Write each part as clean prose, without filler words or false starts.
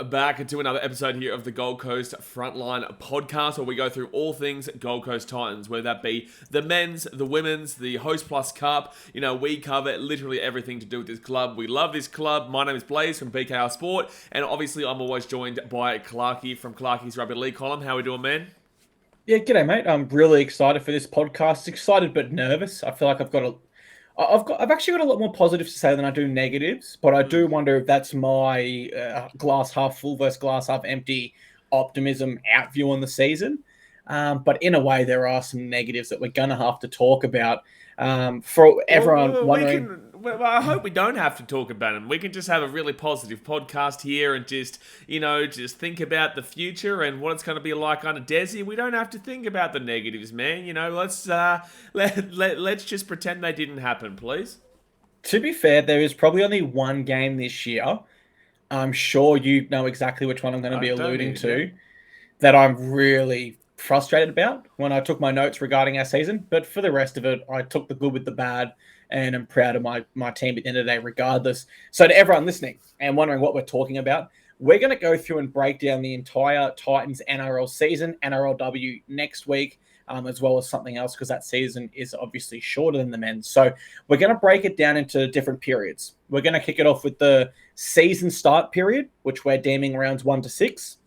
back to another episode here of the Gold Coast Frontline Podcast, where we go through all things Gold Coast Titans, whether that be the men's, the women's, the Host Plus Cup. You know, we cover literally everything to do with this club. We love this club. My name is Blaze from BKRsport, and obviously I'm always joined by Clarkey from Clarkey's Rugby League column. How we doing, man? Yeah, g'day, mate. I'm really excited for this podcast. Excited but nervous. I feel like I've actually got a lot more positives to say than I do negatives, but I do wonder if that's my glass half full versus glass half empty optimism out view on the season. But in a way, there are some negatives that we're going to have to talk about. For everyone wondering... Well, I hope we don't have to talk about them. We can just have a really positive podcast here and just think about the future and what it's going to be like under Desi. We don't have to think about the negatives, man. You know, let's just pretend they didn't happen, please. To be fair, there is probably only one game this year. I'm sure you know exactly which one I'm going to be alluding to, that I'm really frustrated about when I took my notes regarding our season. But for the rest of it, I took the good with the bad, and I'm proud of my team at the end of the day, regardless. So to everyone listening and wondering what we're talking about, we're going to go through and break down the entire Titans NRL season, NRLW next week, as well as something else, because that season is obviously shorter than the men's. So we're going to break it down into different periods. We're going to kick it off with the season start period, which we're deeming rounds 1 to 6.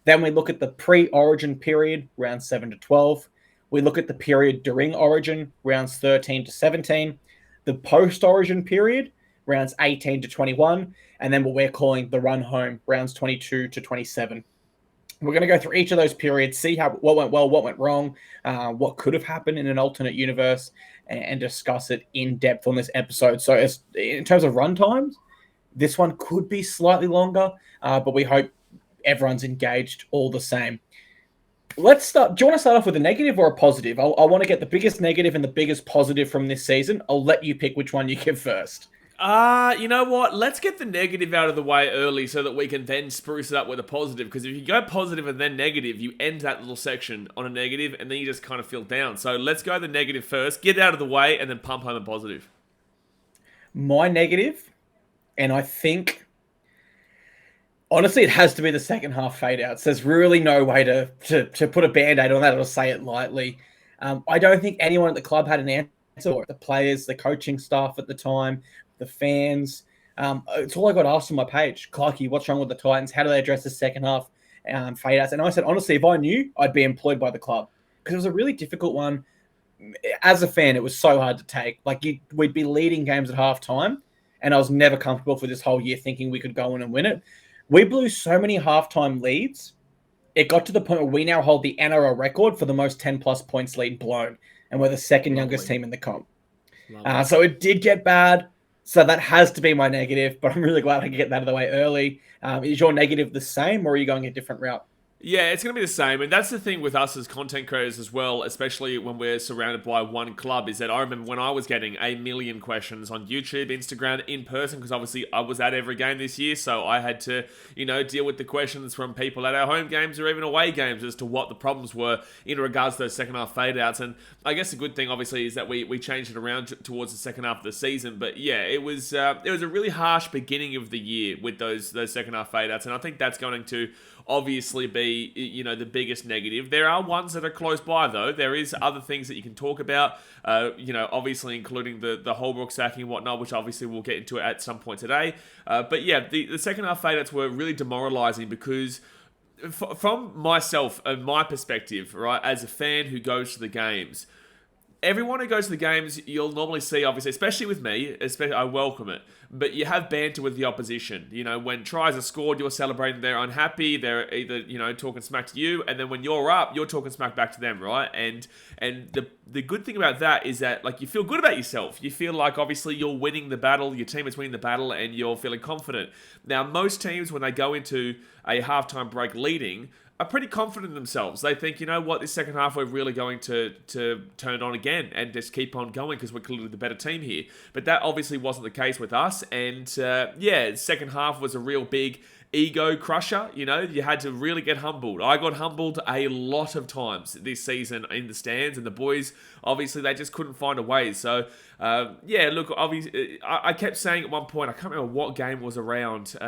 Then we look at the pre-origin period, rounds 7 to 12. We look at the period during origin, rounds 13 to 17. The post-origin period, rounds 18 to 21, and then what we're calling the run home, rounds 22 to 27. We're going to go through each of those periods, see what went well, what went wrong, what could have happened in an alternate universe, and discuss it in depth on this episode. So in terms of run times, this one could be slightly longer, but we hope everyone's engaged all the same. Let's start. Do you want to start off with a negative or a positive? I want to get the biggest negative and the biggest positive from this season. I'll let you pick which one you give first. You know what? Let's get the negative out of the way early so that we can then spruce it up with a positive. Because if you go positive and then negative, you end that little section on a negative and then you just kind of feel down. So let's go the negative first, get it out of the way, and then pump home a positive. My negative, and I think... honestly, it has to be the second half fade outs. There's really no way to put a band-aid on that or say it lightly. I don't think anyone at the club had an answer, or the players, the coaching staff at the time, the fans. It's all I got asked on my page. Clarkey, what's wrong with the Titans? How do they address the second half fade outs? And I said, honestly, if I knew, I'd be employed by the club. Because it was a really difficult one. As a fan, it was so hard to take. We'd be leading games at halftime, and I was never comfortable for this whole year thinking we could go in and win it. We blew so many halftime leads, it got to the point where we now hold the NRL record for the most 10-plus points lead blown, and we're the second youngest team in the comp. So it did get bad, so that has to be my negative, but I'm really glad I could get that out of the way early. Is your negative the same, or are you going a different route? Yeah, it's going to be the same, and that's the thing with us as content creators as well, especially when we're surrounded by one club, is that I remember when I was getting a million questions on YouTube, Instagram, in person, because obviously I was at every game this year, so I had to, deal with the questions from people at our home games or even away games as to what the problems were in regards to those second half fade outs. And I guess the good thing, obviously, is that we changed it around towards the second half of the season, but yeah, it was a really harsh beginning of the year with those second half fade outs, and I think that's going to obviously be, the biggest negative. There are ones that are close by, though. There is other things that you can talk about, obviously including the Holbrook sacking and whatnot, which obviously we'll get into at some point today. But yeah, the second half fade-outs were really demoralising because from myself and my perspective, right, as a fan who goes to the games, everyone who goes to the games, you'll normally see, obviously, especially with me, I welcome it, but you have banter with the opposition. When tries are scored, you're celebrating, they're unhappy, they're either, talking smack to you, and then when you're up, you're talking smack back to them, right? And the good thing about that is that, you feel good about yourself. You feel like, obviously, you're winning the battle, your team is winning the battle, and you're feeling confident. Now, most teams, when they go into a halftime break leading, are pretty confident in themselves. They think, this second half we're really going to turn on again and just keep on going because we're clearly the better team here. But that obviously wasn't the case with us. And second half was a real big ego crusher. You had to really get humbled. I got humbled a lot of times this season in the stands, and the boys, obviously, they just couldn't find a way. So, obviously, I kept saying at one point, I can't remember what game was around,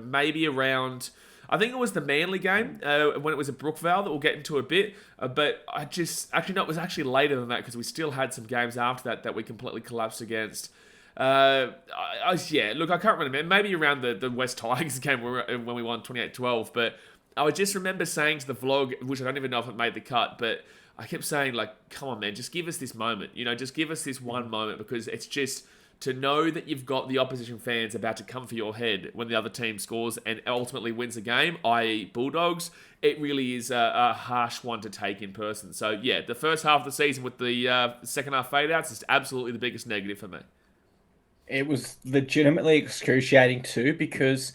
maybe around... I think it was the Manly game when it was at Brookvale that we'll get into a bit. But it was actually later than that because we still had some games after that we completely collapsed against. Look, I can't remember. Maybe around the West Tigers game when we won 28-12. But I just remember saying to the vlog, which I don't even know if it made the cut, but I kept saying, like, come on, man, just give us this moment. Just give us this one moment, because it's just to know that you've got the opposition fans about to come for your head when the other team scores and ultimately wins a game, i.e. Bulldogs. It really is a harsh one to take in person. So, yeah, the first half of the season with the second half fade-outs is absolutely the biggest negative for me. It was legitimately excruciating too, because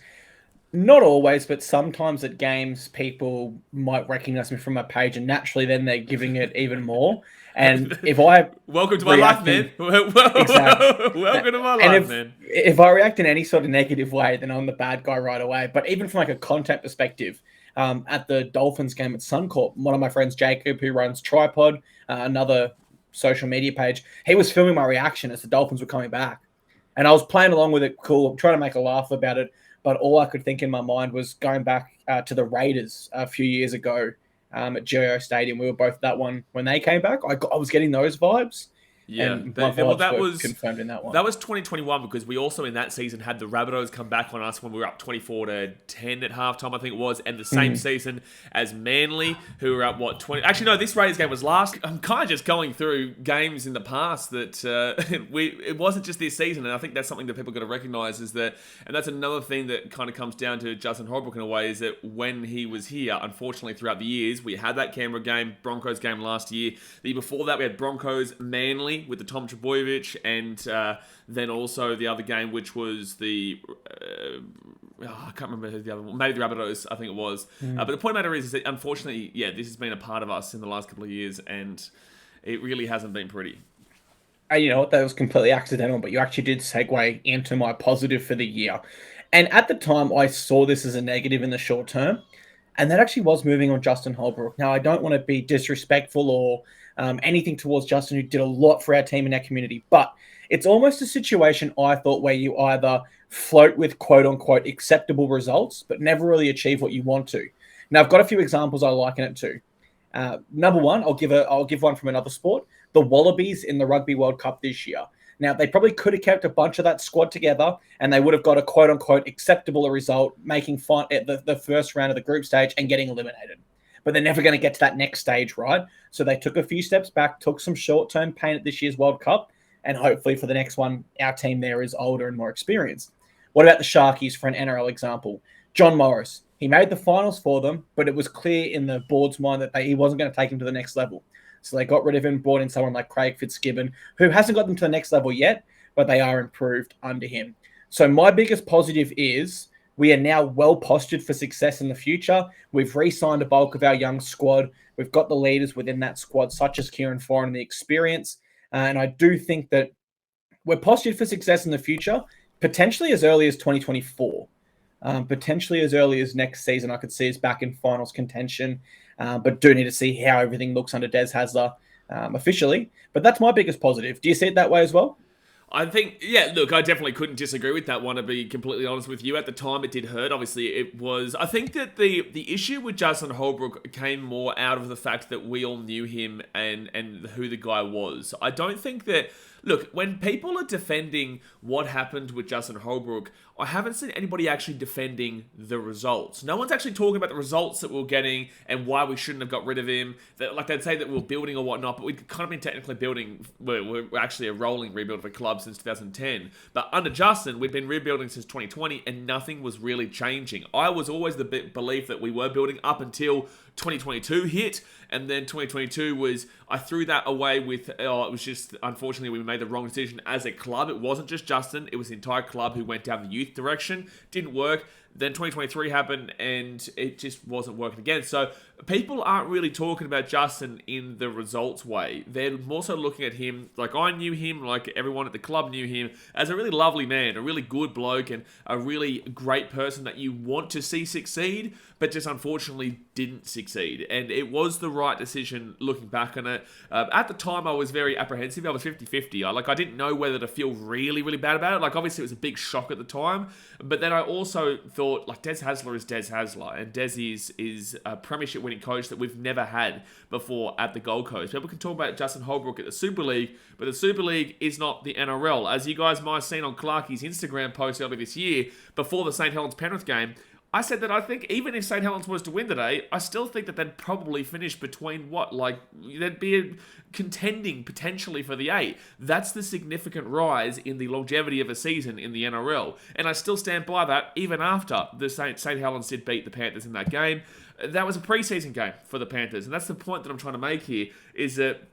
not always, but sometimes at games, people might recognize me from my page, and naturally then they're giving it even more. And if I... Welcome to my life, man. Exactly. Welcome to my life, man. If I react in any sort of negative way, then I'm the bad guy right away. But even from like a content perspective, at the Dolphins game at Suncorp, one of my friends, Jacob, who runs Tripod, another social media page, he was filming my reaction as the Dolphins were coming back. And I was playing along with it, cool, trying to make a laugh about it. But all I could think in my mind was going back to the Raiders a few years ago at GIO Stadium. We were both at that one when they came back. I was getting those vibes. Yeah, that was confirmed in that one. That was 2021, because we also in that season had the Rabbitohs come back on us when we were up 24-10 at halftime, I think it was, and the same season as Manly, who were up 20. Actually, no, this Raiders game was last. I'm kind of just going through games in the past that it wasn't just this season, and I think that's something that people got to recognise is that, and that's another thing that kind of comes down to Justin Holbrook in a way, is that when he was here, unfortunately throughout the years, we had that Canberra game, Broncos game last year. The year before that, we had Broncos, Manly with the Tom Trbojevic, and then also the other game, which was the I can't remember who the other one, maybe the Rabbitohs, I think it was. But the point of the matter is that unfortunately, this has been a part of us in the last couple of years, and it really hasn't been pretty. And you know what? That was completely accidental, but you actually did segue into my positive for the year. And at the time, I saw this as a negative in the short term, and that actually was moving on Justin Holbrook. Now, I don't want to be disrespectful or anything towards Justin, who did a lot for our team and our community. But it's almost a situation, I thought, where you either float with quote-unquote acceptable results, but never really achieve what you want to. Now, I've got a few examples I liken it to. Number one, I'll give one from another sport. The Wallabies in the Rugby World Cup this year. Now, they probably could have kept a bunch of that squad together, and they would have got a quote-unquote acceptable result, making fun at the first round of the group stage and getting eliminated. But they're never going to get to that next stage, right? So they took a few steps back, took some short-term pain at this year's World Cup, and hopefully for the next one, our team there is older and more experienced. What about the Sharkies for an NRL example? John Morris, he made the finals for them, but it was clear in the board's mind that he wasn't going to take him to the next level. So they got rid of him, brought in someone like Craig Fitzgibbon, who hasn't got them to the next level yet, but they are improved under him. So my biggest positive is we are now well postured for success in the future. We've re-signed a bulk of our young squad. We've got the leaders within that squad, such as Kieran Foran and the experience. And I do think that we're postured for success in the future, potentially as early as 2024. Potentially as early as next season, I could see us back in finals contention. But do need to see how everything looks under Des Hasler officially. But that's my biggest positive. Do you see it that way as well? I think, look, I definitely couldn't disagree with that one, to be completely honest with you. At the time, it did hurt. Obviously, it was... I think that the issue with Justin Holbrook came more out of the fact that we all knew him and who the guy was. I don't think that... Look, when people are defending what happened with Justin Holbrook, I haven't seen anybody actually defending the results. No one's actually talking about the results that we're getting and why we shouldn't have got rid of him. Like, they'd say that we're building or whatnot, but we've kind of been technically building... We're actually a rolling rebuild of a club since 2010. But under Justin, we've been rebuilding since 2020, and nothing was really changing. I was always the belief that we were building up until 2022 hit, and then 2022 was... I threw that away with... it was just... Unfortunately, we made the wrong decision as a club. It wasn't just Justin. It was the entire club who went down the youth direction. Didn't work. Then 2023 happened, and it just wasn't working again. So people aren't really talking about Justin in the results way. They're more so looking at him like I knew him, like everyone at the club knew him, as a really lovely man, a really good bloke, and a really great person that you want to see succeed, but just unfortunately didn't succeed. And it was the right decision looking back on it. At the time, I was very apprehensive. I was 50-50. I didn't know whether to feel really, really bad about it. Like, obviously, it was a big shock at the time, but then I also thought thought, like, Des Hasler is Des Hasler, and Des is a premiership winning coach that we've never had before at the Gold Coast. People can talk about Justin Holbrook at the Super League, but the Super League is not the NRL. As you guys might have seen on Clarkey's Instagram post earlier this year, before the St. Helens Penrith game, I said that I think even if St. Helens was to win today, I still think that they'd probably finish between they'd be contending potentially for the 8. That's the significant rise in the longevity of a season in the NRL. And I still stand by that even after the St. Helens did beat the Panthers in that game. That was a preseason game for the Panthers. And that's the point that I'm trying to make here, is that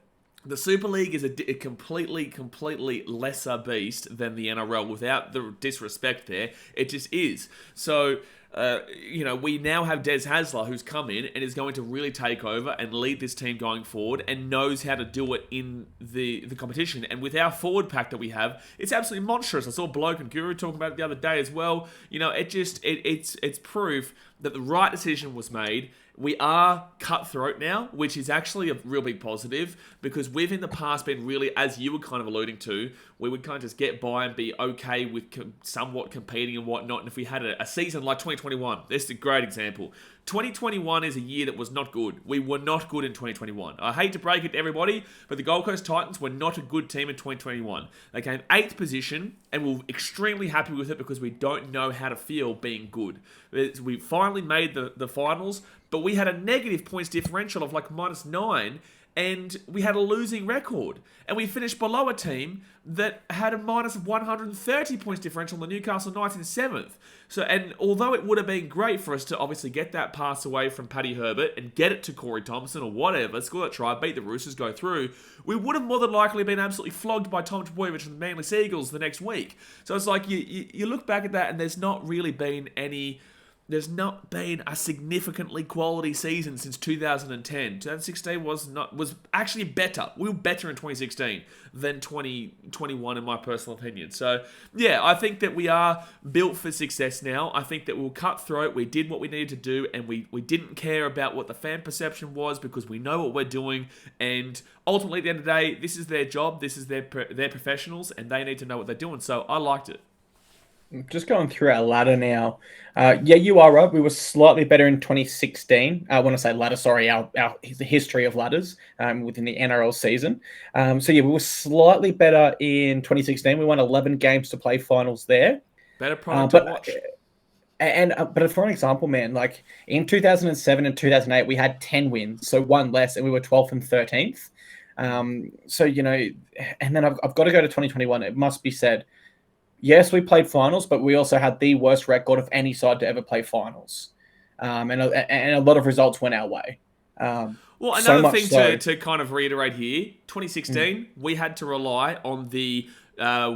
the Super League is a completely lesser beast than the NRL, without the disrespect there. It just is. So, we now have Des Hasler, who's come in and is going to really take over and lead this team going forward, and knows how to do it in the competition. And with our forward pack that we have, it's absolutely monstrous. I saw Bloke and Guru talking about it the other day as well. It's proof that the right decision was made. We are cutthroat now, which is actually a real big positive, because we've in the past been really, as you were kind of alluding to, we would kind of just get by and be okay with somewhat competing and whatnot. And if we had a season like 2021, this is a great example. 2021 is a year that was not good. We were not good in 2021. I hate to break it to everybody, but the Gold Coast Titans were not a good team in 2021. They came 8th position, and we're extremely happy with it because we don't know how to feel being good. We finally made the finals, but we had a negative points differential of like -9, and we had a losing record. And we finished below a team that had a -130 points differential, the Newcastle Knights in 7th. So, and although it would have been great for us to obviously get that pass away from Paddy Herbert and get it to Corey Thompson or whatever, score that try, beat the Roosters, go through, we would have more than likely been absolutely flogged by Tom Trbojevic and the Manly Seagulls the next week. So it's like you look back at that, and there's not been a significantly quality season since 2010. 2016 was actually better. We were better in 2016 than 2021, in my personal opinion. So, yeah, I think that we are built for success now. I think that we'll cut throat. We did what we needed to do, and we didn't care about what the fan perception was, because we know what we're doing. And ultimately, at the end of the day, this is their job. This is their professionals, and they need to know what they're doing. So I liked it. Just going through our ladder now. You are right. We were slightly better in 2016. When I say ladder, sorry, our history of ladders within the NRL season. We were slightly better in 2016. We won 11 games to play finals there. Better product to watch. But for an example, man, like in 2007 and 2008, we had 10 wins, so one less, and we were 12th and 13th. And then I've got to go to 2021. It must be said, yes, we played finals, but we also had the worst record of any side to ever play finals. And a lot of results went our way. Another thing to kind of reiterate here, 2016, we had to rely on the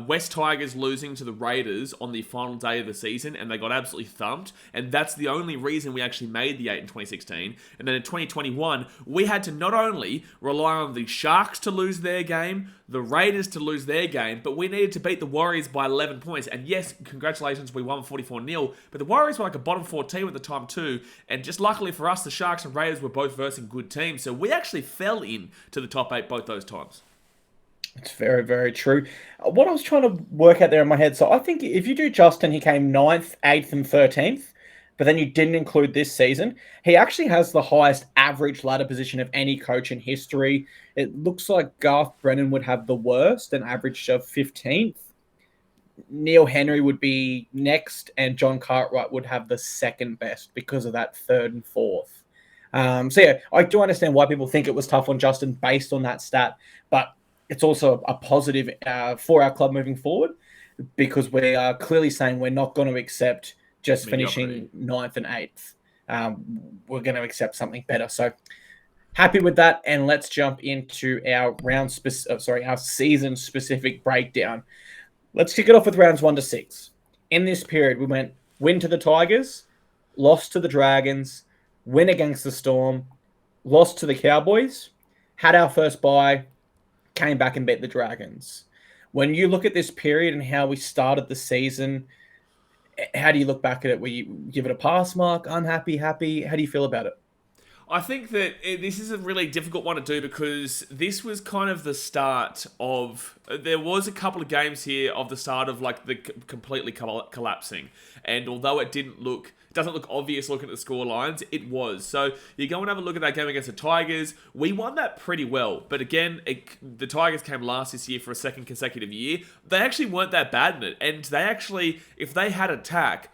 West Tigers losing to the Raiders on the final day of the season, and they got absolutely thumped, and that's the only reason we actually made the 8 in 2016. And then in 2021, we had to not only rely on the Sharks to lose their game, the Raiders to lose their game, but we needed to beat the Warriors by 11 points. And yes, congratulations, we won 44-0, but the Warriors were like a bottom 4 team at the time too, and just luckily for us, the Sharks and Raiders were both versing good teams, so we actually fell in to the top 8 both those times. It's very, very true. What I was trying to work out there in my head, so I think if you do Justin, he came 9th, 8th, and 13th, but then you didn't include this season, he actually has the highest average ladder position of any coach in history. It looks like Garth Brennan would have the worst, an average of 15th. Neil Henry would be next, and John Cartwright would have the second best because of that 3rd and 4th. I do understand why people think it was tough on Justin based on that stat, but it's also a positive for our club moving forward, because we are clearly saying we're not going to accept just finishing 9th and 8th. We're going to accept something better. So happy with that, and let's jump into our our season-specific breakdown. Let's kick it off with rounds 1 to 6. In this period, we went win to the Tigers, lost to the Dragons, win against the Storm, lost to the Cowboys, had our first bye, came back and beat the Dragons. When you look at this period and how we started the season, how do you look back at it? Will you give it a pass mark, unhappy, happy? How do you feel about it? I think that this is a really difficult one to do because this was kind of the start of... There was a couple of games here of the start of like the completely collapsing. And although it doesn't look obvious looking at the score lines, it was. So you go and have a look at that game against the Tigers. We won that pretty well. But again, the Tigers came last this year for a second consecutive year. They actually weren't that bad in it. And they actually, if they had attack...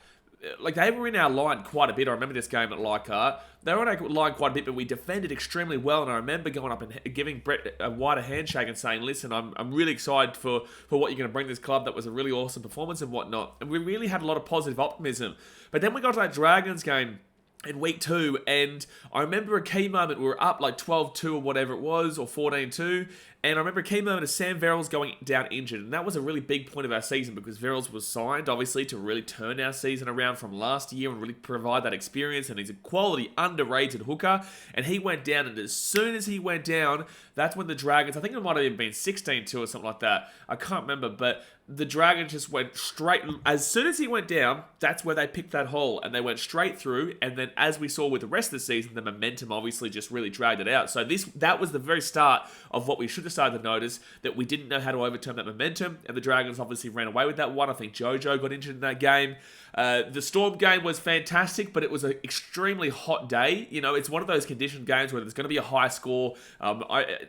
Like, they were in our line quite a bit. I remember this game at Leichhardt. They were in our line quite a bit, but we defended extremely well. And I remember going up and giving Brett a wider handshake and saying, listen, I'm really excited for what you're going to bring this club. That was a really awesome performance and whatnot. And we really had a lot of positive optimism. But then we got to that Dragons game in week 2, and I remember a key moment. We were up like 12-2 or whatever it was, or 14-2. And I remember a key moment of Sam Verrills going down injured. And that was a really big point of our season because Verrills was signed, obviously, to really turn our season around from last year and really provide that experience. And he's a quality, underrated hooker. And he went down. And as soon as he went down, that's when the Dragons, I think it might have even been 16-2 or something like that. I can't remember. But the Dragons just went straight. As soon as he went down, that's where they picked that hole. And they went straight through. And then as we saw with the rest of the season, the momentum obviously just really dragged it out. So that was the very start of what we should have started to notice, that we didn't know how to overturn that momentum, and the Dragons obviously ran away with that one. I think Jojo got injured in that game. The Storm game was fantastic, but it was an extremely hot day. You know, it's one of those conditioned games where there's going to be a high score.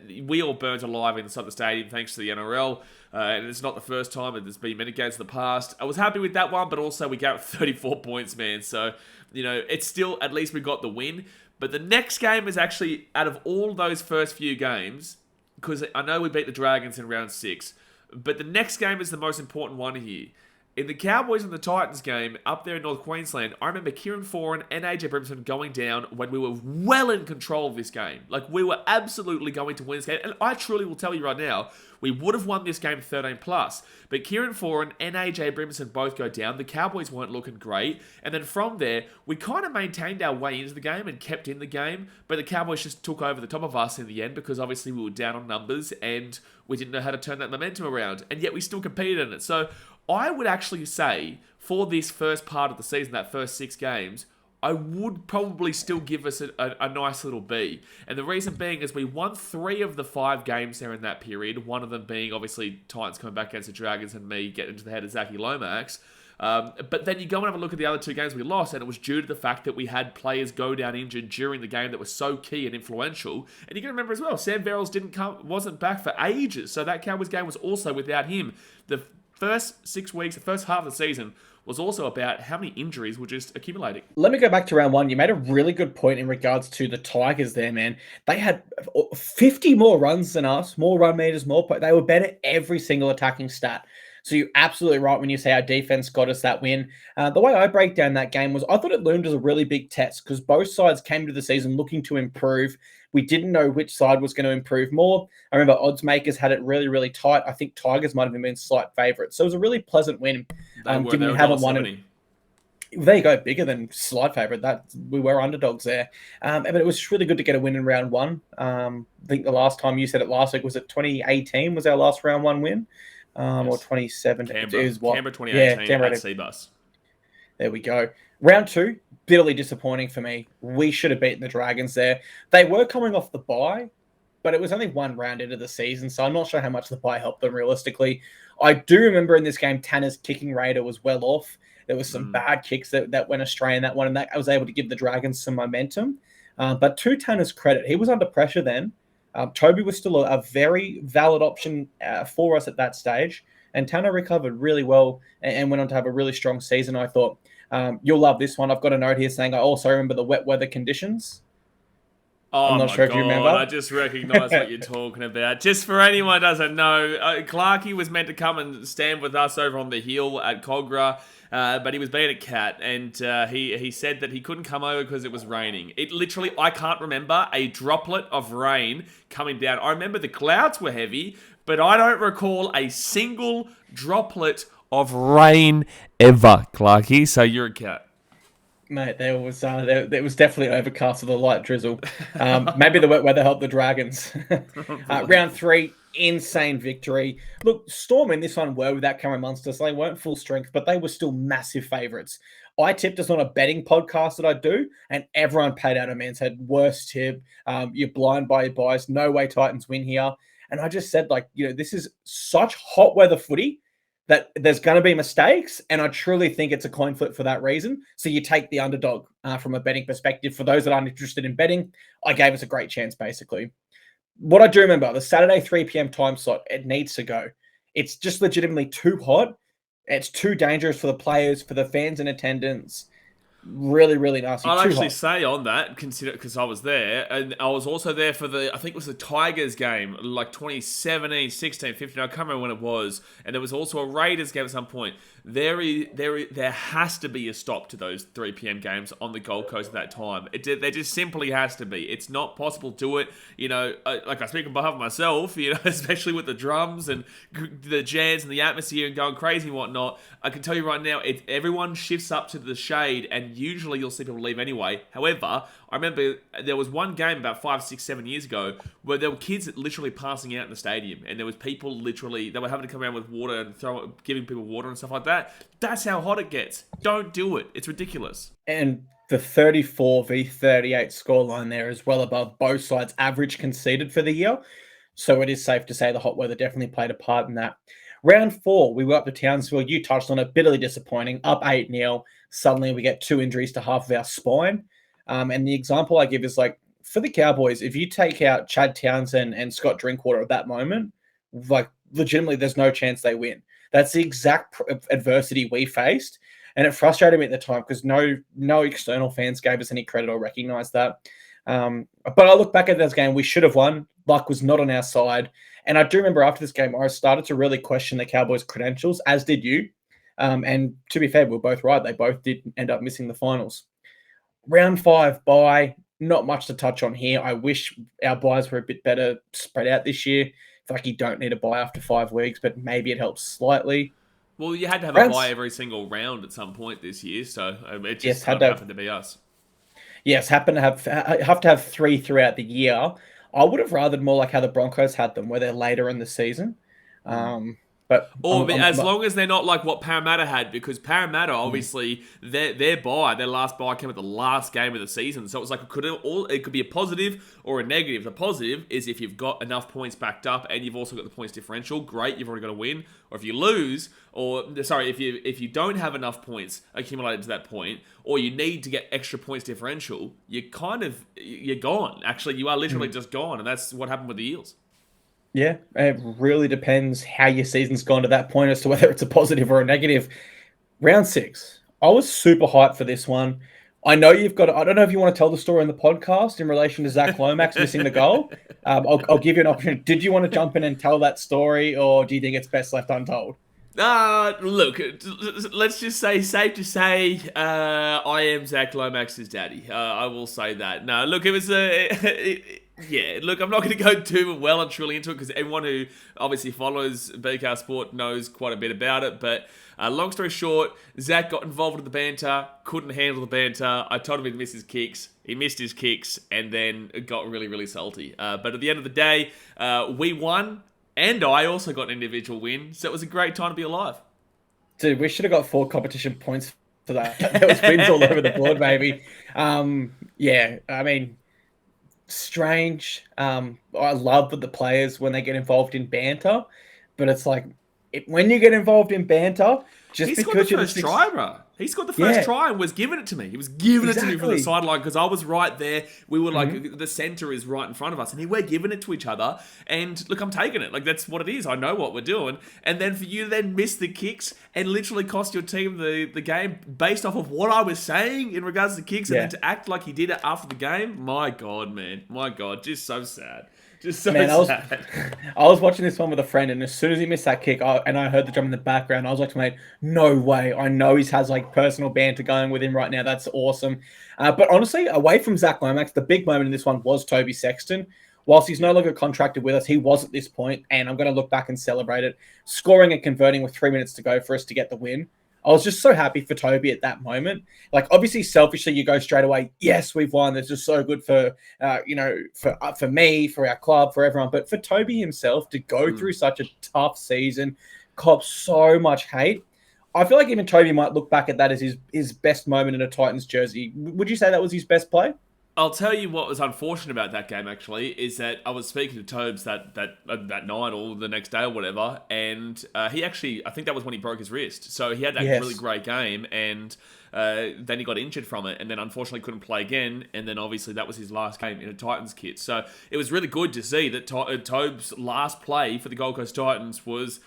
We all burnt alive inside the stadium thanks to the NRL, and it's not the first time, and there's been many games in the past. I was happy with that one, but also we got 34 points, man. So, you know, it's still, at least we got the win. But the next game is actually, out of all those first few games, because I know we beat the Dragons in round 6, but the next game is the most important one here. In the Cowboys and the Titans game up there in North Queensland, I remember Kieran Foran and AJ Brimson going down when we were well in control of this game. Like, we were absolutely going to win this game. And I truly will tell you right now, we would have won this game 13+. But Kieran Foran and AJ Brimson both go down. The Cowboys weren't looking great. And then from there, we kind of maintained our way into the game and kept in the game. But the Cowboys just took over the top of us in the end because obviously we were down on numbers and we didn't know how to turn that momentum around. And yet we still competed in it. So I would actually say, for this first part of the season, that first 6 games, I would probably still give us a nice little B. And the reason being is we won 3 of the 5 games there in that period, one of them being, obviously, Titans coming back against the Dragons and me getting into the head of Zachy Lomax. But then you go and have a look at the other 2 games we lost, and it was due to the fact that we had players go down injured during the game that was so key and influential. And you can remember as well, Sam Verrills wasn't back for ages, so that Cowboys game was also without him. The first 6 weeks, the first half of the season, was also about how many injuries were just accumulating. Let me go back to round 1. You made a really good point in regards to the Tigers there, man. They had 50 more runs than us, more run meters, more. They were better every single attacking stat. So you're absolutely right when you say our defense got us that win. The way I break down that game was I thought it loomed as a really big test because both sides came to the season looking to improve. We didn't know which side was going to improve more. I remember odds makers had it really, really tight. I think Tigers might have been slight favourites. So it was a really pleasant win. Given we haven't won it. There you go, bigger than slight favourite. That we were underdogs there. But it was really good to get a win in round 1. I think the last time you said it last week was it 2018 was our last round 1 win. Yes. Or 2017. Canberra 2018 at Seabus. There we go. Round 2, bitterly disappointing for me. We should have beaten the Dragons there. They were coming off the bye, but it was only 1 round into the season, so I'm not sure how much the bye helped them realistically. I do remember in this game, Tanner's kicking rate was well off. There was some bad kicks that went astray in that one, and that I was able to give the Dragons some momentum. But to Tanner's credit, he was under pressure then. Toby was still a very valid option for us at that stage. And Tanner recovered really well and went on to have a really strong season, I thought. You'll love this one. I've got a note here saying I also remember the wet weather conditions. Oh, I'm not sure if you remember. I just recognise what you're talking about. Just for anyone who doesn't know, Clarkey was meant to come and stand with us over on the hill at Cogra, but he was being a cat, and he said that he couldn't come over because it was raining. It literally, I can't remember a droplet of rain coming down. I remember the clouds were heavy, but I don't recall a single droplet of rain ever, Clarkey. So you're a cat. Mate, there was definitely overcast with a light drizzle. Maybe the wet weather helped the Dragons. Round 3, insane victory. Look, Storm in this one were without Cameron Munster, so they weren't full strength, but they were still massive favourites. I tipped us on a betting podcast that I do, and everyone paid out of me and said, worst tip, you're blind by your bias, no way Titans win here. And I just said, this is such hot weather footy that there's going to be mistakes, and I truly think it's a coin flip for that reason. So you take the underdog from a betting perspective. For those that aren't interested in betting, I gave us a great chance, basically. What I do remember, the Saturday 3 p.m. time slot, it needs to go. It's just legitimately too hot. It's too dangerous for the players, for the fans in attendance. Really, really nasty. I'll actually say on that, consider because I was there, and I was also there for I think it was the Tigers game, like 2017, 16, 15, I can't remember when it was, and there was also a Raiders game at some point. There has to be a stop to those 3 p.m. games on the Gold Coast at that time. There just simply has to be. It's not possible to do it, like I speak on behalf of myself, especially with the drums and the jazz and the atmosphere and going crazy and whatnot. I can tell you right now, everyone shifts up to the shade, and usually you'll see people leave anyway. However, I remember there was one game about 5, 6, 7 years ago where there were kids literally passing out in the stadium, and there was people literally, they were having to come around with water and giving people water and stuff like that. That's how hot it gets. Don't do it. It's ridiculous. And the 34-38 scoreline there is well above both sides' average conceded for the year. So it is safe to say the hot weather definitely played a part in that. Round 4, we were up to Townsville. You touched on it, bitterly disappointing. Up 8-0. Suddenly we get 2 injuries to half of our spine. And the example I give is for the Cowboys, if you take out Chad Townsend and Scott Drinkwater at that moment, legitimately there's no chance they win. That's the exact adversity we faced. And it frustrated me at the time because no external fans gave us any credit or recognized that. But I look back at this game, we should have won. Luck was not on our side. And I do remember after this game, I started to really question the Cowboys' credentials, as did you. And to be fair, we were both right. They both did end up missing the finals. Round 5 bye, not much to touch on here. I wish our buys were a bit better spread out this year. I feel like you don't need a bye after 5 weeks, but maybe it helps slightly. Well, you had to have a bye every single round at some point this year, so it just happened to be us. Yes, have to have 3 throughout the year. I would have rathered more like how the Broncos had them, where they're later in the season. As long as they're not like what Parramatta had, because Parramatta, obviously, their last bye came at the last game of the season. So it was like it could be a positive or a negative. The positive is if you've got enough points backed up and you've also got the points differential, great, you've already got to win. Or if you lose, if you don't have enough points accumulated to that point, or you need to get extra points differential, you're gone. Actually, you are literally just gone, and that's what happened with the Eels. Yeah, it really depends how your season's gone to that point as to whether it's a positive or a negative. Round 6, I was super hyped for this one. I know I don't know if you want to tell the story in the podcast in relation to Zach Lomax missing the goal. I'll give you an opportunity. Did you want to jump in and tell that story, or do you think it's best left untold? Look, let's just say, safe to say, I am Zach Lomax's daddy. I will say that. No, look, it was yeah, look, I'm not going to go too well and truly into it because everyone who obviously follows BKRsport knows quite a bit about it. But long story short, Zach got involved with the banter, couldn't handle the banter. I told him he'd miss his kicks. He missed his kicks and then got really, really salty. But at the end of the day, we won, and I also got an individual win. So it was a great time to be alive. Dude, we should have got 4 competition points for that. There was wins all over the board, baby. Yeah, I mean, strange. I love the players when they get involved in banter, but it's like when you get involved in banter, just He's because got the first try, bro. He scored the first try and was giving it to me. He was giving it to me from the sideline because I was right there. We were like, the centre is right in front of us, and we're giving it to each other. And look, I'm taking it. Like, that's what it is. I know what we're doing. And then for you to then miss the kicks and literally cost your team the game based off of what I was saying in regards to kicks, and then to act like he did it after the game. My God, man. My God. Just so sad. Just so sad. I was watching this one with a friend, and as soon as he missed that kick, and I heard the drum in the background, I was like, mate, no way. I know he has like personal banter going with him right now. That's awesome. But honestly, away from Zach Lomax, the big moment in this one was Toby Sexton. Whilst he's no longer contracted with us, he was at this point, and I'm going to look back and celebrate it. Scoring and converting with 3 minutes to go for us to get the win. I was just so happy for Toby at that moment. Like, obviously, selfishly, you go straight away, yes, we've won. This is so good for, for me, for our club, for everyone. But for Toby himself to go through such a tough season, cop so much hate, I feel like even Toby might look back at that as his best moment in a Titans jersey. Would you say that was his best play? I'll tell you what was unfortunate about that game, actually, is that I was speaking to Tobes that night or the next day or whatever, and he actually, I think that was when he broke his wrist. So he had that really great game, and then he got injured from it, and then unfortunately couldn't play again, and then obviously that was his last game in a Titans kit. So it was really good to see that Tobes' last play for the Gold Coast Titans was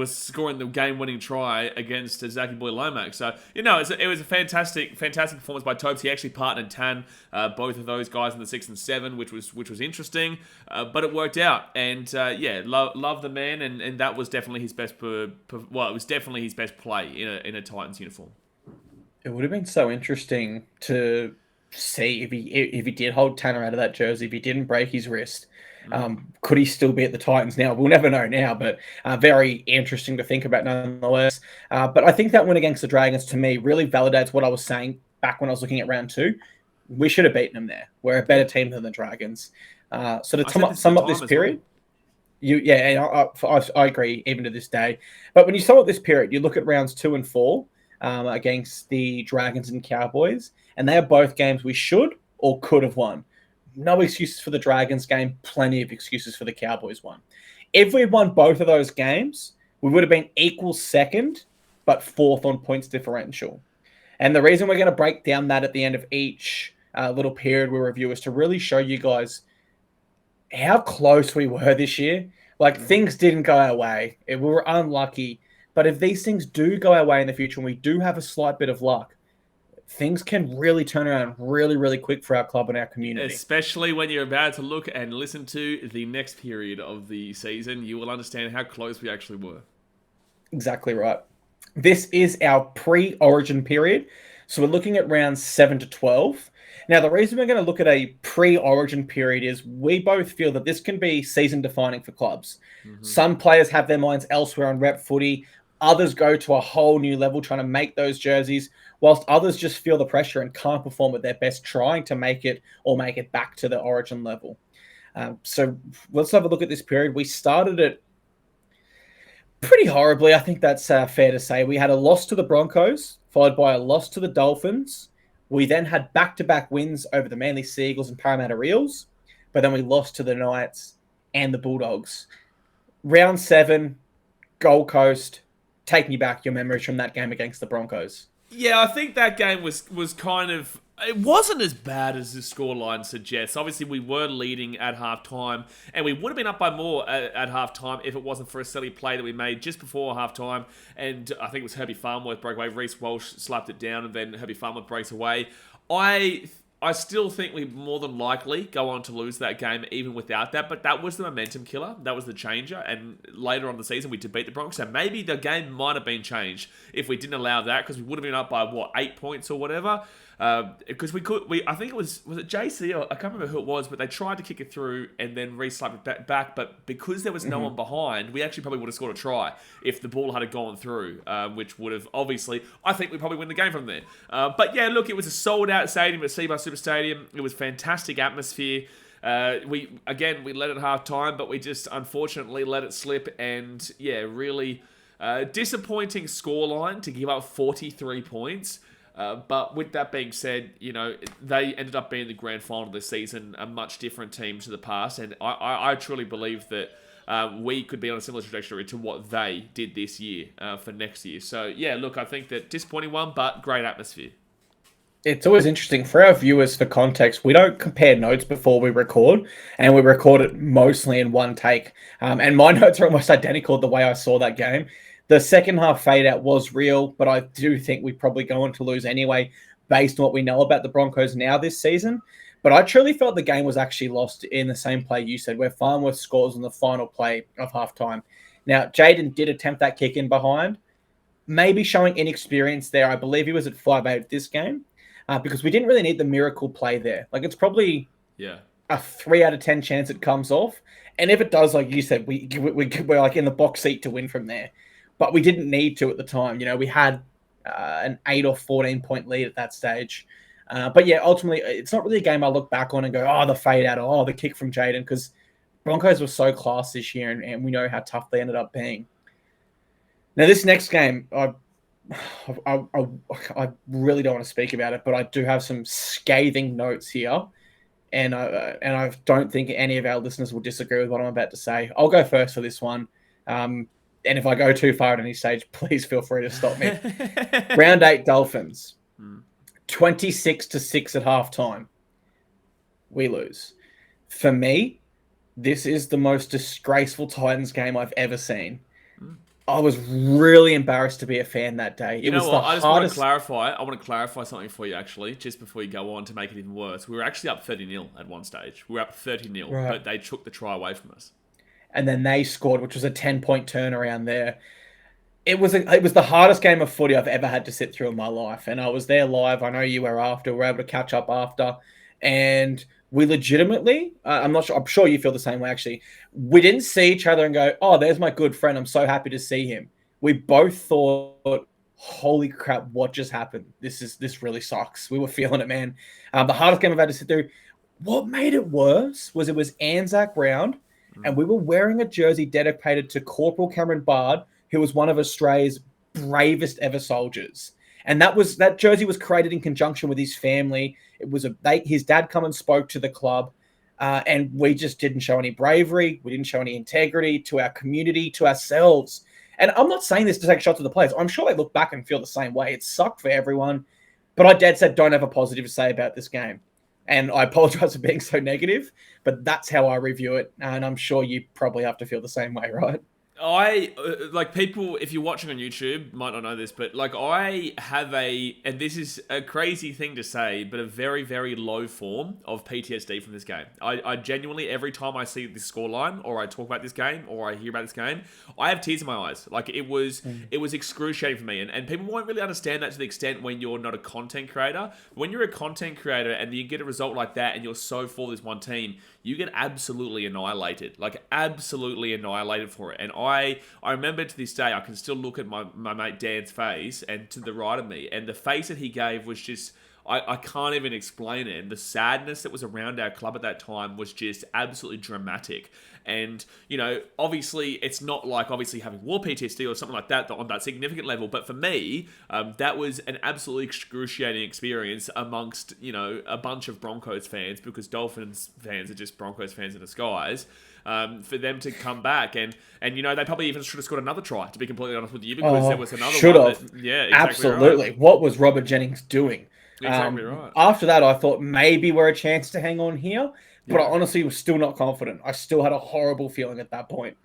scoring the game-winning try against Zaki Boy Lomax. So, it was a fantastic performance by Tobes. He actually partnered Tan, both of those guys in the 6 and 7, which was interesting, but it worked out. And love the man, and that was definitely his best. It was definitely his best play in a Titans uniform. It would have been so interesting to see if he did hold Tanner out of that jersey, if he didn't break his wrist. Could he still be at the Titans now? We'll never know now, but very interesting to think about nonetheless. But I think that win against the Dragons, to me, really validates what I was saying back when I was looking at round 2. We should have beaten them there. We're a better team than the Dragons. So to sum up this period, I agree even to this day. But when you sum up this period, you look at rounds 2 and 4 against the Dragons and Cowboys, and they are both games we should or could have won. No excuses for the Dragons game, plenty of excuses for the Cowboys one. If we won both of those games, we would have been equal second, but 4th on points differential. And the reason we're going to break down that at the end of each little period we review is to really show you guys how close we were this year. Like, things didn't go our way. We were unlucky. But if these things do go our way in the future and we do have a slight bit of luck, things can really turn around really, really quick for our club and our community. Especially when you're about to look and listen to the next period of the season, you will understand how close we actually were. Exactly right. This is our pre-origin period. So we're looking at rounds 7 to 12. Now, the reason we're going to look at a pre-origin period is we both feel that this can be season-defining for clubs. Some players have their minds elsewhere on rep footy. Others go to a whole new level trying to make those jerseys, whilst others just feel the pressure and can't perform at their best trying to make it or make it back to the origin level. So let's have a look at this period. We started it pretty horribly. I think that's fair to say. We had a loss to the Broncos, followed by a loss to the Dolphins. We then had back-to-back wins over the Manly Seagulls and Parramatta Eels, but then we lost to the Knights and the Bulldogs. Round 7, Gold Coast. Take me back your memories from that game against the Broncos. Yeah, I think that game was kind of... It wasn't as bad as the scoreline suggests. Obviously, we were leading at halftime, and we would have been up by more at halftime if it wasn't for a silly play that we made just before halftime. And I think it was Herbie Farnworth broke away. Reece Walsh slapped it down, and then Herbie Farnworth breaks away. I still think we more than likely go on to lose that game even without that, but that was the momentum killer. That was the changer, and later on in the season we did beat the Broncos, so maybe the game might have been changed if we didn't allow that, because we would have been up by, 8 points or whatever, because I think it was it JC, or I can't remember who it was, but they tried to kick it through and then re-slap it back, but because there was no one behind, we actually probably would have scored a try if the ball had gone through, which would have, obviously, I think we probably win the game from there. But yeah, look, it was a sold-out stadium at Seabar Super Stadium. It was fantastic atmosphere. We led at half time, but we just unfortunately let it slip, and really disappointing scoreline to give up 43 points. But with that being said, they ended up being the grand final of the season, a much different team to the past, and I truly believe that we could be on a similar trajectory to what they did this year for next year. So yeah, look, I think that disappointing one, but great atmosphere. It's always interesting for our viewers, for context. We don't compare notes before we record, and we record it mostly in one take. And my notes are almost identical the way I saw that game. The second half fade out was real, but I do think we probably go on to lose anyway, based on what we know about the Broncos now this season. But I truly felt the game was actually lost in the same play you said, where Farnworth scores on the final play of halftime. Now, Jaden did attempt that kick in behind, maybe showing inexperience there. I believe he was at 5'8" this game. Because we didn't really need the miracle play there. Like, it's probably a 3 out of 10 chance it comes off. And if it does, like you said, we're like in the box seat to win from there. But we didn't need to at the time. We had an 8 or 14 point lead at that stage. But yeah, ultimately, it's not really a game I look back on and go, oh, the fade out, or the kick from Jaden, because Broncos were so class this year, and we know how tough they ended up being. Now, this next game, I really don't want to speak about it, but I do have some scathing notes here, and I don't think any of our listeners will disagree with what I'm about to say. I'll go first for this one. And if I go too far at any stage, please feel free to stop me. Round 8 Dolphins. 26-6 at halftime. We lose. For me, this is the most disgraceful Titans game I've ever seen. I was really embarrassed to be a fan that day. You know what? I just want to clarify. I want to clarify something for you, actually, just before you go on to make it even worse. We were actually up 30-0 at one stage. We were up 30-0, right, but they took the try away from us. And then they scored, which was a 10-point turnaround there. It was the hardest game of footy I've ever had to sit through in my life. And I was there live. I know you were after. We were able to catch up after. And we legitimately, I'm sure you feel the same way, actually. We didn't see each other and go, oh, there's my good friend. I'm so happy to see him. We both thought, holy crap, what just happened? This really sucks. We were feeling it, man. The hardest game I've had to sit through. What made it worse was it was Anzac round, and we were wearing a jersey dedicated to Corporal Cameron Bard, who was one of Australia's bravest ever soldiers. And that jersey was created in conjunction with his family. It was his dad come and spoke to the club, and we just didn't show any bravery. We didn't show any integrity to our community, to ourselves. And I'm not saying this to take shots at the players. I'm sure they look back and feel the same way. It sucked for everyone. But I dead set don't have a positive to say about this game. And I apologize for being so negative, but that's how I review it. And I'm sure you probably have to feel the same way, right? People, if you're watching on YouTube, might not know this, but I have and this is a crazy thing to say, but a very, very low form of PTSD from this game. I genuinely, every time I see this scoreline, or I talk about this game, or I hear about this game, I have tears in my eyes. It was excruciating for me, and people won't really understand that to the extent when you're not a content creator. When you're a content creator and you get a result like that, and you're so for this one team, you get absolutely annihilated, absolutely annihilated for it. And I remember to this day, I can still look at my mate Dan's face and to the right of me, and the face that he gave was just, I can't even explain it. And the sadness that was around our club at that time was just absolutely dramatic. And, obviously, it's not like obviously having war PTSD or something like that on that significant level. But for me, that was an absolutely excruciating experience amongst, a bunch of Broncos fans, because Dolphins fans are just Broncos fans in disguise. For them to come back and they probably even should have scored another try, to be completely honest with you, because there was another should one. Have. Yeah, exactly. Absolutely. Right. What was Robert Jennings doing? Exactly right. After that, I thought maybe we're a chance to hang on here, but I honestly was still not confident. I still had a horrible feeling at that point,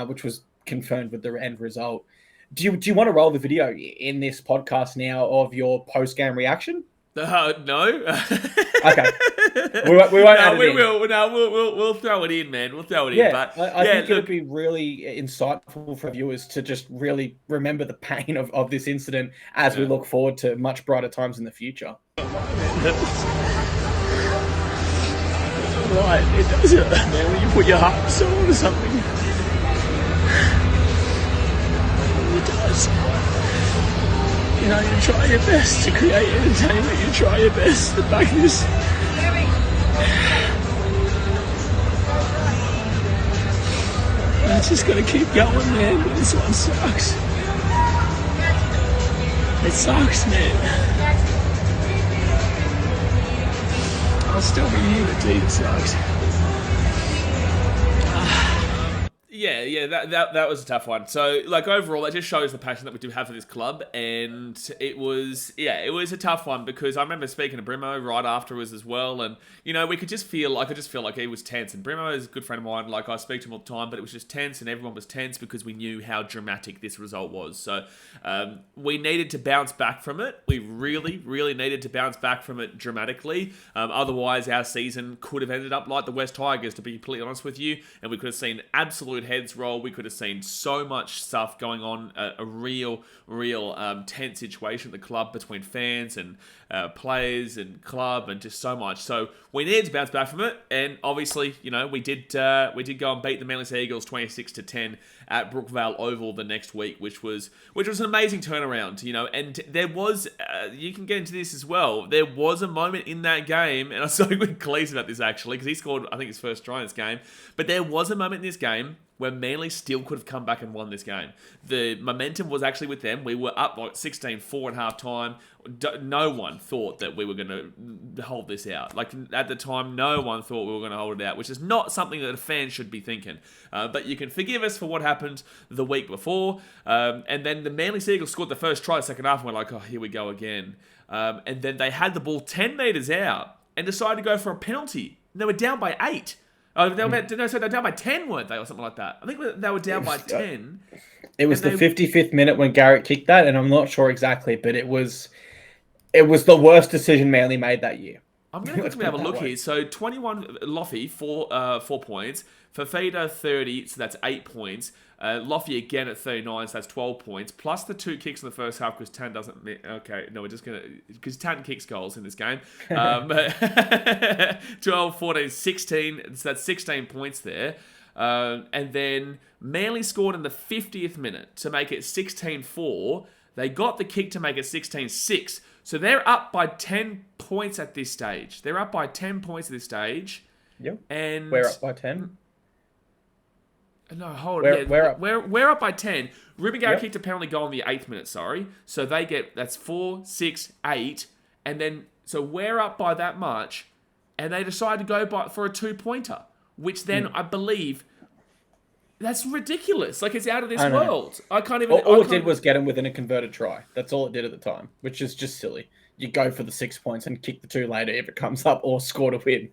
which was confirmed with the end result. Do you want to roll the video in this podcast now of your post-game reaction? No. Okay. We won't add it in. We'll throw it in, man. We'll throw it in. But I think it would be really insightful for viewers to just really remember the pain of this incident as we look forward to much brighter times in the future. Right, it does hurt, man, when you put your heart and soul into something. It does. You try your best to create entertainment. You try your best to back this. I just gotta keep going, man. But this one sucks. It sucks, man. I'll still be here, but geez, it sucks. Yeah, that was a tough one. So, overall, that just shows the passion that we do have for this club, and it was a tough one, because I remember speaking to Brimo right afterwards as well, and, we could just feel, I could just feel like he was tense, and Brimo is a good friend of mine, I speak to him all the time, but it was just tense, and everyone was tense because we knew how dramatic this result was. So, we needed to bounce back from it. We really, really needed to bounce back from it dramatically. Otherwise, our season could have ended up like the West Tigers, to be completely honest with you, and we could have seen absolute heads roll. We could have seen so much stuff going on, a real tense situation at the club between fans and players and club, and just so much. So we needed to bounce back from it, and obviously, we did go and beat the Manly Sea Eagles 26-10 at Brookvale Oval the next week, which was an amazing turnaround, and there was, you can get into this as well, there was a moment in that game, and I was talking with Cleese about this actually, because he scored, I think, his first try in this game, but there was a moment in this game where Manly still could have come back and won this game. The momentum was actually with them. We were up like 16-4 at halftime. No one thought that we were going to hold this out. Like, at the time, no one thought we were going to hold it out, which is not something that a fan should be thinking. But you can forgive us for what happened the week before. And then the Manly Seagulls scored the first try the second half, and we're like, oh, here we go again. And then they had the ball 10 metres out and decided to go for a penalty. And they were down by 8. Oh, they were down by 10, weren't they, or something like that? I think they were down by 10. It was the 55th minute when Garrett kicked that, and I'm not sure exactly, but it was the worst decision Manly made that year. I'm going to quickly have a look here. So 21, Loffy, 4 points. Fafita, 30, so that's 8 points. Loffy again at 39, so that's 12 points. Plus the 2 kicks in the first half, because Tan doesn't... Okay, no, we're just going to... Because Tan kicks goals in this game. 12, 14, 16, so that's 16 points there. And then Manly scored in the 50th minute to make it 16-4. They got the kick to make it 16-6. So they're up by 10 points at this stage. Yep. And we're up by 10. No, hold on. We're up by 10. Ruben Garrett kicked a penalty goal in the 8th minute, sorry. So they get, that's 4, 6, 8. And then, so we're up by that much. And they decide to go for a 2-pointer. Which then, I believe, that's ridiculous. Like, it's out of this world. I can't even... All it did was get him within a converted try. That's all it did at the time, which is just silly. You go for the 6 points and kick the 2 later if it comes up, or score to win.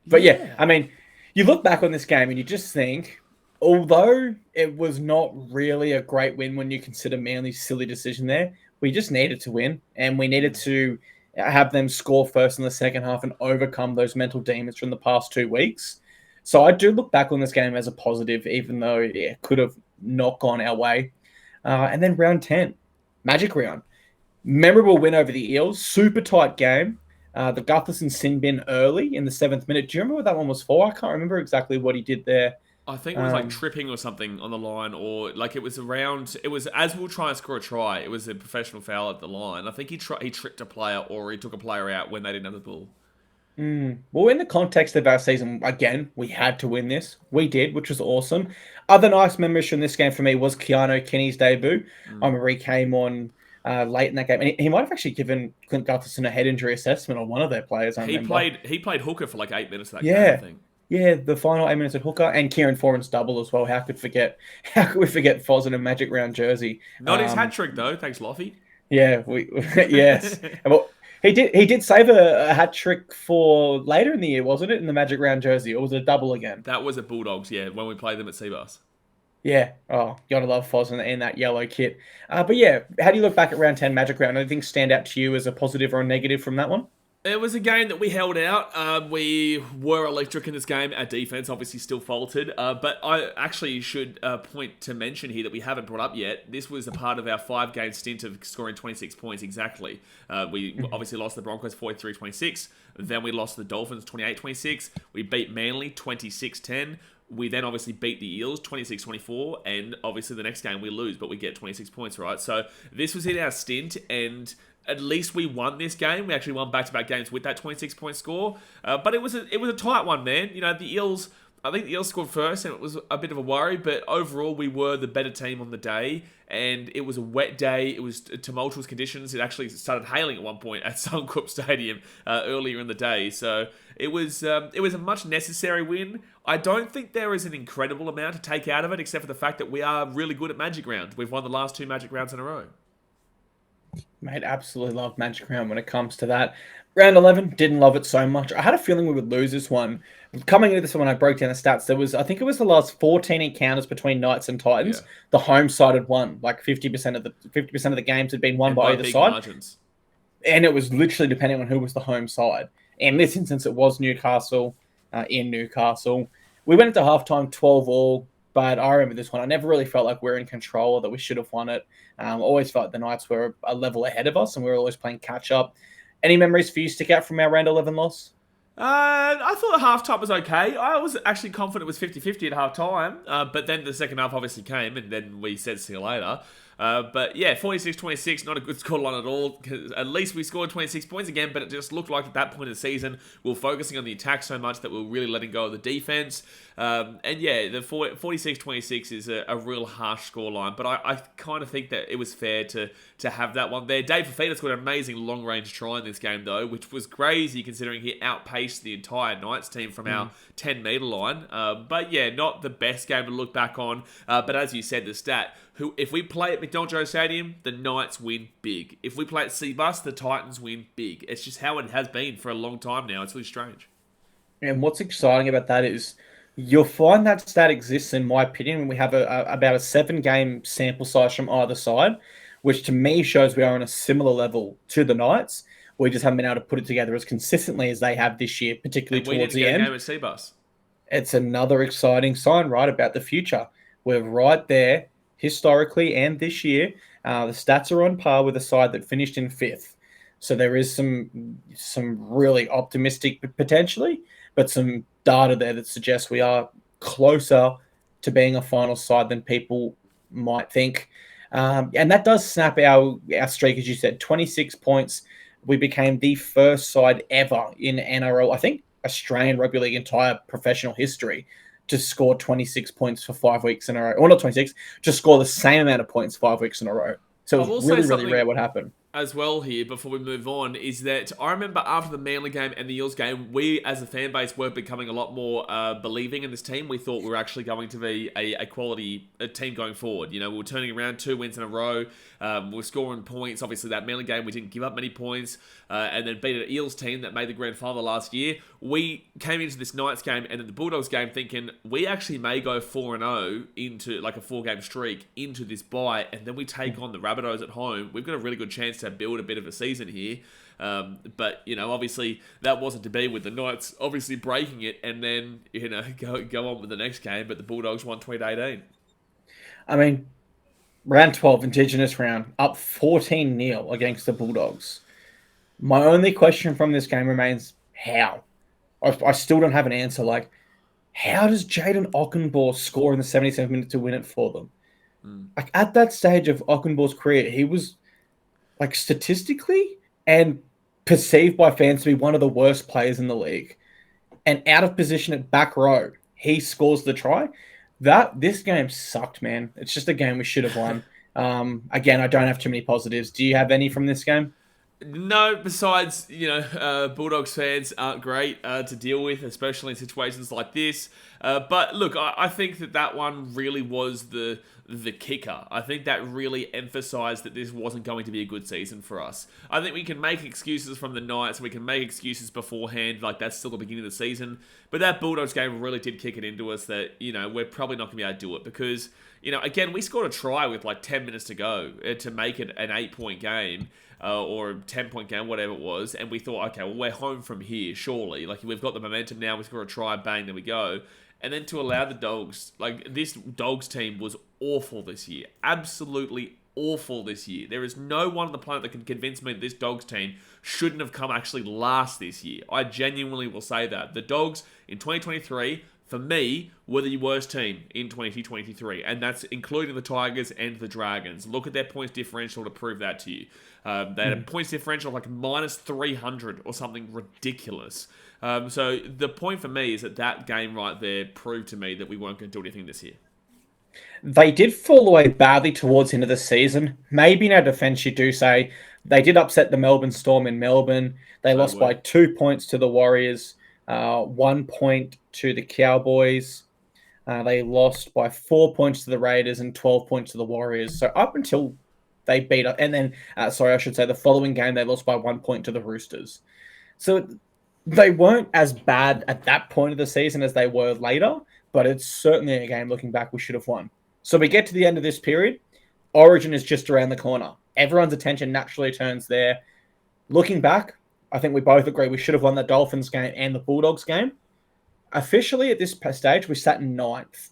But yeah, I mean, you look back on this game and you just think, although it was not really a great win when you consider Manly's silly decision there, we just needed to win, and we needed to have them score first in the second half and overcome those mental demons from the past 2 weeks. So I do look back on this game as a positive, even though it could have not gone our way. And then round 10, Magic Round. Memorable win over the Eels, super tight game. The Gutherson sin bin early in the 7th minute. Do you remember what that one was for? I can't remember exactly what he did there. I think it was like tripping or something on the line, or like it was as we were trying to score a try, it was a professional foul at the line. I think he tricked a player, or he took a player out when they didn't have the ball. Well, in the context of our season, again, we had to win this. We did, which was awesome. Other nice memories from this game for me was Keanu Kinney's debut. I remember he came on late in that game, and he might have actually given Clint Gutherson a head injury assessment on one of their players. He played hooker for like 8 minutes of that game, I think. Yeah, the final 8 minutes at hooker, and Kieran Foran's double as well. How could we forget Foz in a Magic Round jersey? Not his hat trick though. Thanks, Loffy. Yeah, yes. Well, he did save a hat trick for later in the year, wasn't it? In the Magic Round jersey, or was it a double again? That was at Bulldogs, yeah, when we played them at Seabass. Yeah. Oh, you gotta love Foz in that yellow kit. But yeah, how do you look back at round 10 Magic Round? Anything stand out to you as a positive or a negative from that one? It was a game that we held out. We were electric in this game. Our defense obviously still faltered. But I actually should point to mention here that we haven't brought up yet. This was a part of our 5-game stint of scoring 26 points exactly. We obviously lost the Broncos 43-26. Then we lost the Dolphins 28-26. We beat Manly 26-10. We then obviously beat the Eels 26-24. And obviously the next game we lose, but we get 26 points, right? So this was in our stint, and at least we won this game. We actually won back-to-back games with that 26-point score. But it was a tight one, man. You know, I think the Eels scored first, and it was a bit of a worry. But overall, we were the better team on the day. And it was a wet day. It was tumultuous conditions. It actually started hailing at one point at Suncorp Stadium earlier in the day. So it was a much necessary win. I don't think there is an incredible amount to take out of it, except for the fact that we are really good at Magic Round. We've won the last 2 Magic Rounds in a row. Mate, absolutely love Magic Round when it comes to that. Round 11, didn't love it so much. I had a feeling we would lose this one. Coming into this one, I broke down the stats. I think it was the last 14 encounters between Knights and Titans. Yeah. The home side had won. Like 50% of the games had been won by either side. Margins. And it was literally depending on who was the home side. In this instance, it was Newcastle in Newcastle. We went into halftime 12-all. But I remember this one. I never really felt like we were in control or that we should have won it. Always felt the Knights were a level ahead of us, and we were always playing catch-up. Any memories for you stick out from our round 11 loss? I thought the half-time was okay. I was actually confident it was 50-50 at half-time, but then the second half obviously came, and then we said see you later. But yeah, 46-26, not a good scoreline at all. At least we scored 26 points again, but it just looked like at that point of the season, we were focusing on the attack so much that we were really letting go of the defense. And yeah, the 46-26 is a real harsh scoreline, but I kind of think that it was fair to have that one there. Dave Fafita scored an amazing long-range try in this game, though, which was crazy considering he outpaced the entire Knights team from our 10-metre line. But yeah, not the best game to look back on. But as you said, the stat, if we play at McDonald Joe Stadium, the Knights win big. If we play at Seabus, the Titans win big. It's just how it has been for a long time now. It's really strange. And what's exciting about that is you'll find that stat exists, in my opinion, when we have about a 7-game sample size from either side, which to me shows we are on a similar level to the Knights. We just haven't been able to put it together as consistently as they have this year, particularly towards the end. We didn't get a game at Seabus. It's another exciting sign, right, about the future. We're right there. Historically and this year, the stats are on par with a side that finished in 5th. So there is some really optimistic potentially, but some data there that suggests we are closer to being a final side than people might think. And that does snap our streak, as you said, 26 points. We became the first side ever in NRL, I think, Australian Rugby League entire professional history, to score 26 points for 5 weeks in a row. Or not 26, just score the same amount of points 5 weeks in a row. So it was really rare what happened. As well here, before we move on, is that I remember after the Manly game and the Eels game, we as a fan base were becoming a lot more believing in this team. We thought we were actually going to be a quality team going forward. You know, we were turning around 2 wins in a row. We were scoring points. Obviously, that Manly game, we didn't give up many points. And then beat an Eels team that made the grand final last year. We came into this Knights game and then the Bulldogs game thinking we actually may go 4-0 into like a 4-game streak into this bye, and then we take on the Rabbitohs at home. We've got a really good chance to build a bit of a season here. But, you know, obviously that wasn't to be, with the Knights obviously breaking it and then, you know, go on with the next game. But the Bulldogs won 20-18. I mean, round 12, Indigenous round, up 14-0 against the Bulldogs. My only question from this game remains, how? I still don't have an answer. Like, how does Jaden Ockenbaugh score in the 77th minute to win it for them? Like, at that stage of Ockenbaugh's career, he was, like, statistically and perceived by fans to be one of the worst players in the league. And out of position at back row, he scores the try. This game sucked, man. It's just a game we should have won. Again, I don't have too many positives. Do you have any from this game? No, besides, you know, Bulldogs fans aren't great to deal with, especially in situations like this. But look, I think that one really was the kicker. I think that really emphasised that this wasn't going to be a good season for us. I think we can make excuses from the Knights, we can make excuses beforehand, like that's still the beginning of the season. But that Bulldogs game really did kick it into us that, you know, we're probably not going to be able to do it because, you know, again, we scored a try with like 10 minutes to go to make it an 8-point game. Or a 10-point game, whatever it was, and we thought, okay, well, we're home from here, surely. Like, we've got the momentum now, we score a try, bang, there we go. And then to allow the Dogs, like, this Dogs team was awful this year. Absolutely awful this year. There is no one on the planet that can convince me that this Dogs team shouldn't have come actually last this year. I genuinely will say that. The Dogs in 2023... for me, were the worst team in 2023, and that's including the Tigers and the Dragons. Look at their points differential to prove that to you. They had a points differential of like minus 300 or something ridiculous. So the point for me is that game right there proved to me that we weren't going to do anything this year. They did fall away badly towards the end of the season. Maybe in our defence, you do say they did upset the Melbourne Storm in Melbourne. They lost by 2 points to the Warriors. 1 point to the Cowboys. They lost by 4 points to the Raiders and 12 points to the Warriors. So up until they beat up, and then, the following game, they lost by 1 point to the Roosters. So they weren't as bad at that point of the season as they were later, but it's certainly a game looking back we should have won. So we get to the end of this period. Origin is just around the corner. Everyone's attention naturally turns there. Looking back, I think we both agree we should have won the Dolphins game and the Bulldogs game. Officially, at this stage, we sat in 9th.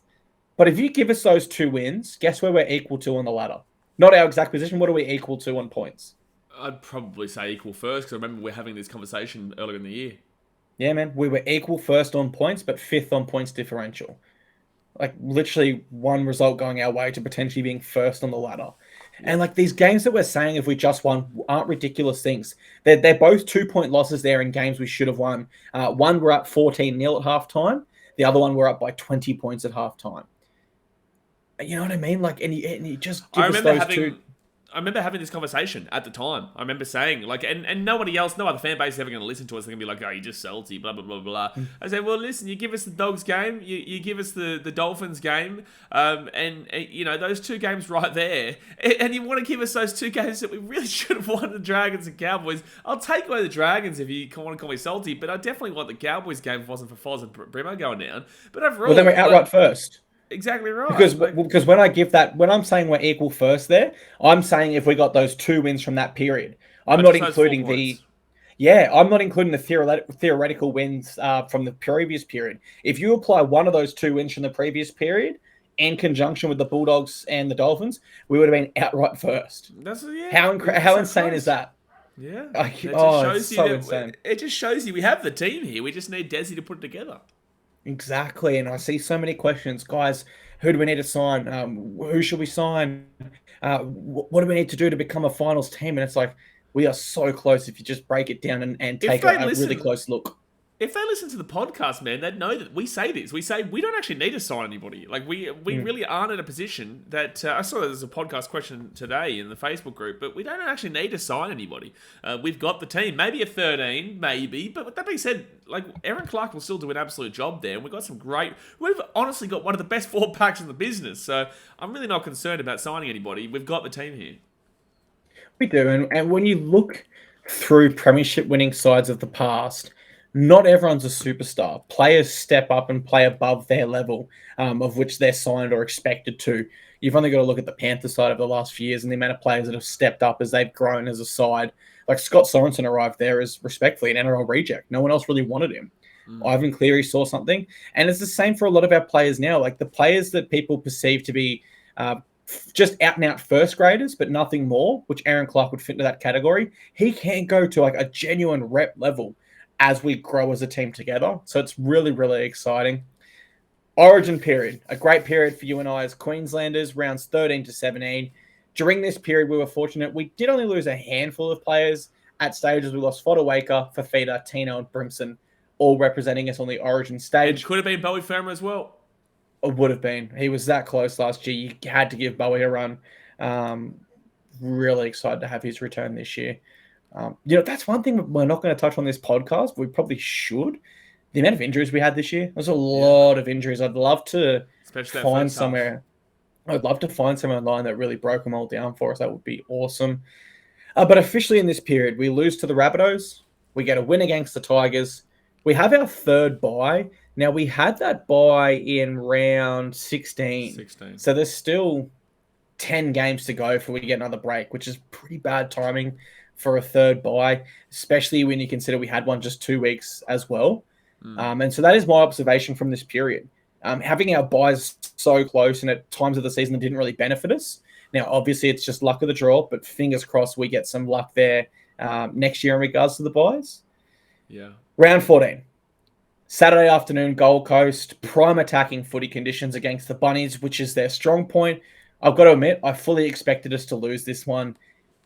But if you give us those 2 wins, guess where we're equal to on the ladder? Not our exact position. What are we equal to on points? I'd probably say equal first, because I remember we're having this conversation earlier in the year. Yeah, man. We were equal first on points, but fifth on points differential. Like literally one result going our way to potentially being first on the ladder. Yeah. And like these games that we're saying if we just won aren't ridiculous things. They're both 2-point losses there in games we should have won. One we're up 14-0 at halftime. The other one we're up by 20 points at halftime. You know what I mean? Like, and you just give us those two. I remember having this conversation at the time. I remember saying, like, and nobody else, no other fan base is ever going to listen to us. They're going to be like, oh, you're just salty, blah, blah, blah, blah. I said, well, listen, you give us the Dogs game, you give us the Dolphins game, and, you know, those two games right there, and you want to give us those two games that we really should have won, the Dragons and Cowboys. I'll take away the Dragons if you want to call me salty, but I definitely want the Cowboys game if it wasn't for Foz and Brimo going down. But overall... Well, then we're outright first. Exactly right. Because when I'm saying we're equal first there, I'm saying if we got those 2 wins from that period. I'm not including I'm not including the theoretical wins from the previous period. If you apply one of those 2 wins from the previous period in conjunction with the Bulldogs and the Dolphins, we would have been outright first. How insane is that? Yeah. Insane. It just shows you we have the team here. We just need Desi to put it together. Exactly, and I see so many questions, guys. Who do we need to sign? Who should we sign? What do we need to do to become a finals team? And it's like we are so close if you just break it down and take a really close look. If they listen to the podcast, man, they'd know that we say this. We say we don't actually need to sign anybody. Like we really aren't in a position that I saw there's a podcast question today in the Facebook group, but we don't actually need to sign anybody. We've got the team, maybe a 13, maybe. But with that being said, like Aaron Clark will still do an absolute job there. We've got we've honestly got one of the best 4 packs in the business. So I'm really not concerned about signing anybody. We've got the team here. We do, and when you look through premiership winning sides of the past, not everyone's a superstar. Players step up and play above their level of which they're signed or expected to. You've only got to look at the Panthers side of the last few years and the amount of players that have stepped up as they've grown as a side. Like Scott Sorensen arrived there as respectfully an NRL reject. No one else really wanted him. Ivan Cleary saw something. And it's the same for a lot of our players now. Like the players that people perceive to be just out and out first graders, but nothing more, which Aaron Clark would fit into that category. He can go to like a genuine rep level as we grow as a team together. So it's really, really exciting. Origin period, a great period for you and I as Queenslanders, rounds 13 to 17. During this period, we were fortunate. We did only lose a handful of players at stages. We lost Fodawaker, Fafita, Tino, and Brimson, all representing us on the Origin stage. It could have been Bowie Farmer as well. It would have been. He was that close last year. You had to give Bowie a run. Really excited to have his return this year. That's one thing we're not going to touch on this podcast. We probably should. The amount of injuries we had this year. There's a lot of injuries. I'd love to find somewhere. I'd love to find somewhere online that really broke them all down for us. That would be awesome. But officially in this period, we lose to the Rabbitohs. We get a win against the Tigers. We have our 3rd bye. Now, we had that bye in round 16. So there's still 10 games to go before we get another break, which is pretty bad timing for a 3rd bye, especially when you consider we had one just 2 weeks as well. And so that is my observation from this period. Having our byes so close and at times of the season that didn't really benefit us. Now, obviously, it's just luck of the draw, but fingers crossed we get some luck there next year in regards to the byes. Yeah. Round 14. Saturday afternoon, Gold Coast, prime attacking footy conditions against the Bunnies, which is their strong point. I've got to admit, I fully expected us to lose this one,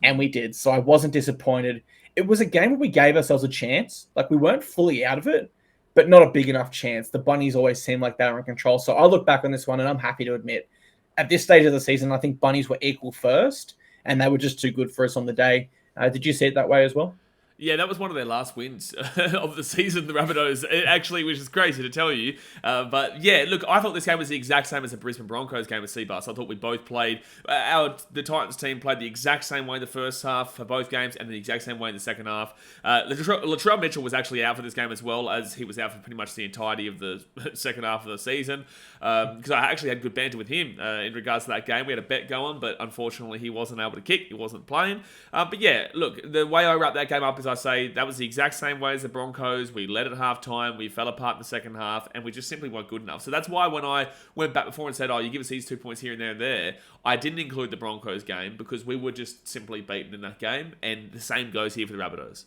and we did. So I wasn't disappointed. It was a game where we gave ourselves a chance. Like, we weren't fully out of it, but not a big enough chance. The Bunnies always seem like they were in control. So I look back on this one, and I'm happy to admit, at this stage of the season, I think Bunnies were equal first, and they were just too good for us on the day. Did you see it that way as well? Yeah, that was one of their last wins of the season, the Rabbitohs, actually, which is crazy to tell you. But yeah, look, I thought this game was the exact same as the Brisbane Broncos game with Seabus. I thought we both played, the Titans team played the exact same way in the first half for both games and the exact same way in the second half. Latrell Mitchell was actually out for this game as well, as he was out for pretty much the entirety of the second half of the season. Because I actually had good banter with him in regards to that game. We had a bet going, but unfortunately he wasn't able to kick. He wasn't playing. But yeah, look, the way I wrap that game up is I say that was the exact same way as the Broncos. We led at halftime, we fell apart in the second half, and we just simply weren't good enough. So that's why when I went back before and said, oh, you give us these 2 points here and there and there, I didn't include the Broncos game because we were just simply beaten in that game, and the same goes here for the Rabbitohs.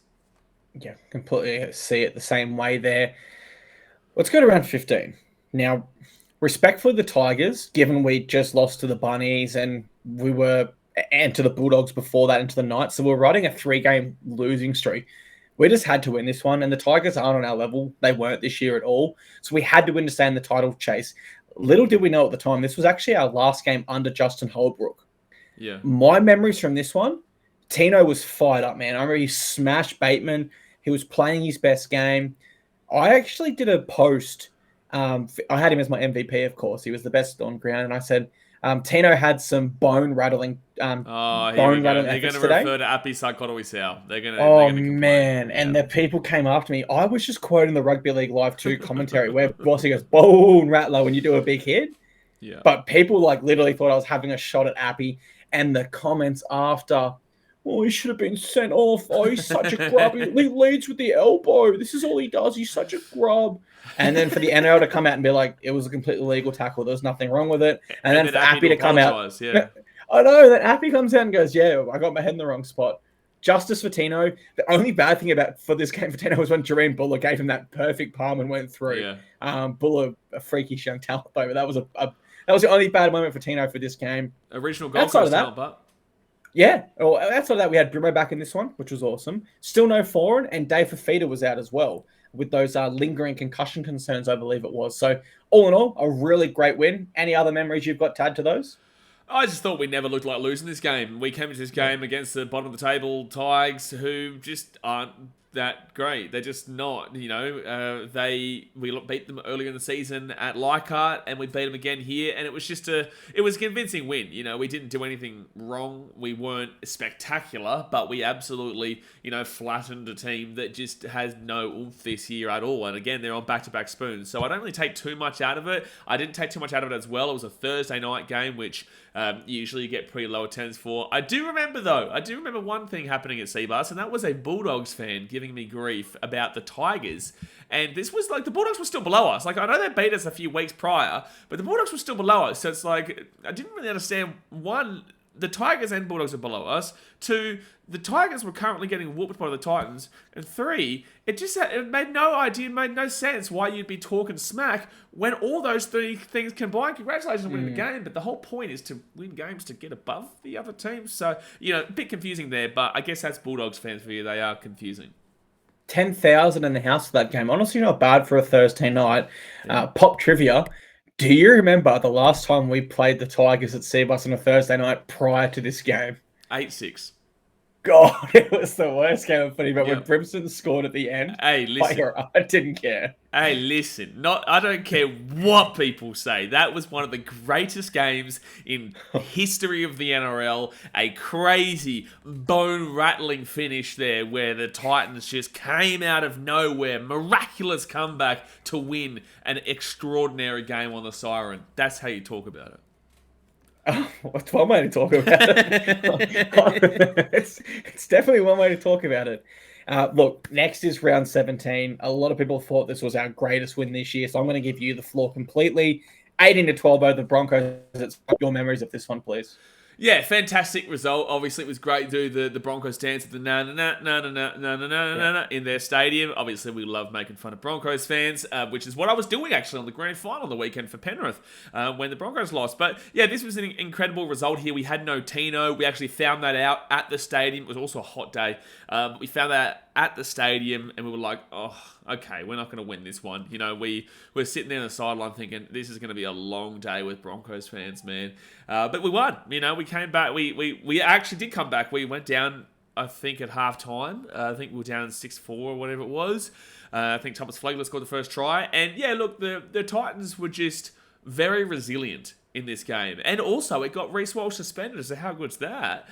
Yeah, completely see it the same way there. Let's go to round 15. Now, respect for the Tigers, given we just lost to the Bunnies and to the Bulldogs before that, into the Knights. So we're riding a 3-game losing streak. We just had to win this one, and the Tigers aren't on our level. They weren't this year at all. So we had to win to stay in the title chase. Little did we know at the time, this was actually our last game under Justin Holbrook. Yeah. My memories from this one, Tino was fired up, man. I remember he smashed Bateman. He was playing his best game. I actually did a post. I had him as my MVP, of course. He was the best on ground. And I said, Tino had some bone-rattling They're going efforts to today. Refer to Api Saikotowisau. They're going to man. Yeah. And the people came after me. I was just quoting the Rugby League Live 2 commentary where Bossy goes, bone rattler when you do a big hit. Yeah. But people literally thought I was having a shot at Api. And the comments after, he should have been sent off. He's such a grub. He leads with the elbow. This is all he does. He's such a grub. And then for the NRL to come out and be like, it was a completely legal tackle. There was nothing wrong with it. And then for Api to come out. Yeah. I know that Api comes out and goes, yeah, I got my head in the wrong spot. Justice for Tino. The only bad thing for this game for Tino was when Jareen Buller gave him that perfect palm and went through. Yeah. Buller, a freakish young talent, though. But that was the only bad moment for Tino for this game. Original Gold Coast talent, but... Yeah. Well, outside of that, we had Brimo back in this one, which was awesome. Still no foreign, and Dave Fafita was out as well with those lingering concussion concerns, I believe it was. So, all in all, a really great win. Any other memories you've got to add to those? I just thought we never looked like losing this game. We came into this game against the bottom of the table Tigers, who just aren't that great. They're just not, we beat them earlier in the season at Leichhardt, and we beat them again here, and it was a convincing win. We didn't do anything wrong. We weren't spectacular, but we absolutely, flattened a team that just has no oomph this year at all. And again, they're on back-to-back spoons, so I don't really take too much out of it. I didn't take too much out of it as well. It was a Thursday night game, which usually you get pretty low attendance for. I do remember one thing happening at Seabus, and that was a Bulldogs fan giving me grief about the Tigers. And this was the Bulldogs were still below us. I know they beat us a few weeks prior, but the Bulldogs were still below us. So it's I didn't really understand, one, the Tigers and Bulldogs are below us. Two, the Tigers were currently getting whooped by the Titans. And three, it made no sense why you'd be talking smack when all those three things combined. Congratulations on winning the game, but the whole point is to win games to get above the other teams. So, a bit confusing there, but I guess that's Bulldogs fans for you. They are confusing. 10,000 in the house for that game. Honestly, not bad for a Thursday night. Yeah. Pop trivia. Do you remember the last time we played the Tigers at Seabus on a Thursday night prior to this game? 8-6. God, it was the worst game of footy. But when Brimson scored at the end, hey, listen, I didn't care. Hey, listen, I don't care what people say. That was one of the greatest games in history of the NRL. A crazy, bone-rattling finish there where the Titans just came out of nowhere. Miraculous comeback to win an extraordinary game on the siren. That's how you talk about it. It's one way to talk about it. It's definitely one way to talk about it. Look, next is round 17. A lot of people thought this was our greatest win this year, so I'm going to give you the floor completely. 18-12 over the Broncos. It's your memories of this one, please. Yeah, fantastic result. Obviously, it was great to do the Broncos dance at the na-na-na in their stadium. Obviously, we love making fun of Broncos fans, which is what I was doing, actually, on the grand final on the weekend for Penrith when the Broncos lost. But, yeah, this was an incredible result here. We had no Tino. We actually found that out at the stadium. It was also a hot day. We found that at the stadium, and we were like, oh, okay, we're not going to win this one. We were sitting there on the sideline thinking, this is going to be a long day with Broncos fans, man. But we won. We came back. We actually did come back. We went down, I think, at halftime. I think we were down 6-4 or whatever it was. I think Thomas Flegler scored the first try. And, yeah, look, the Titans were just very resilient in this game. And also, it got Reece Walsh suspended. So how good's that?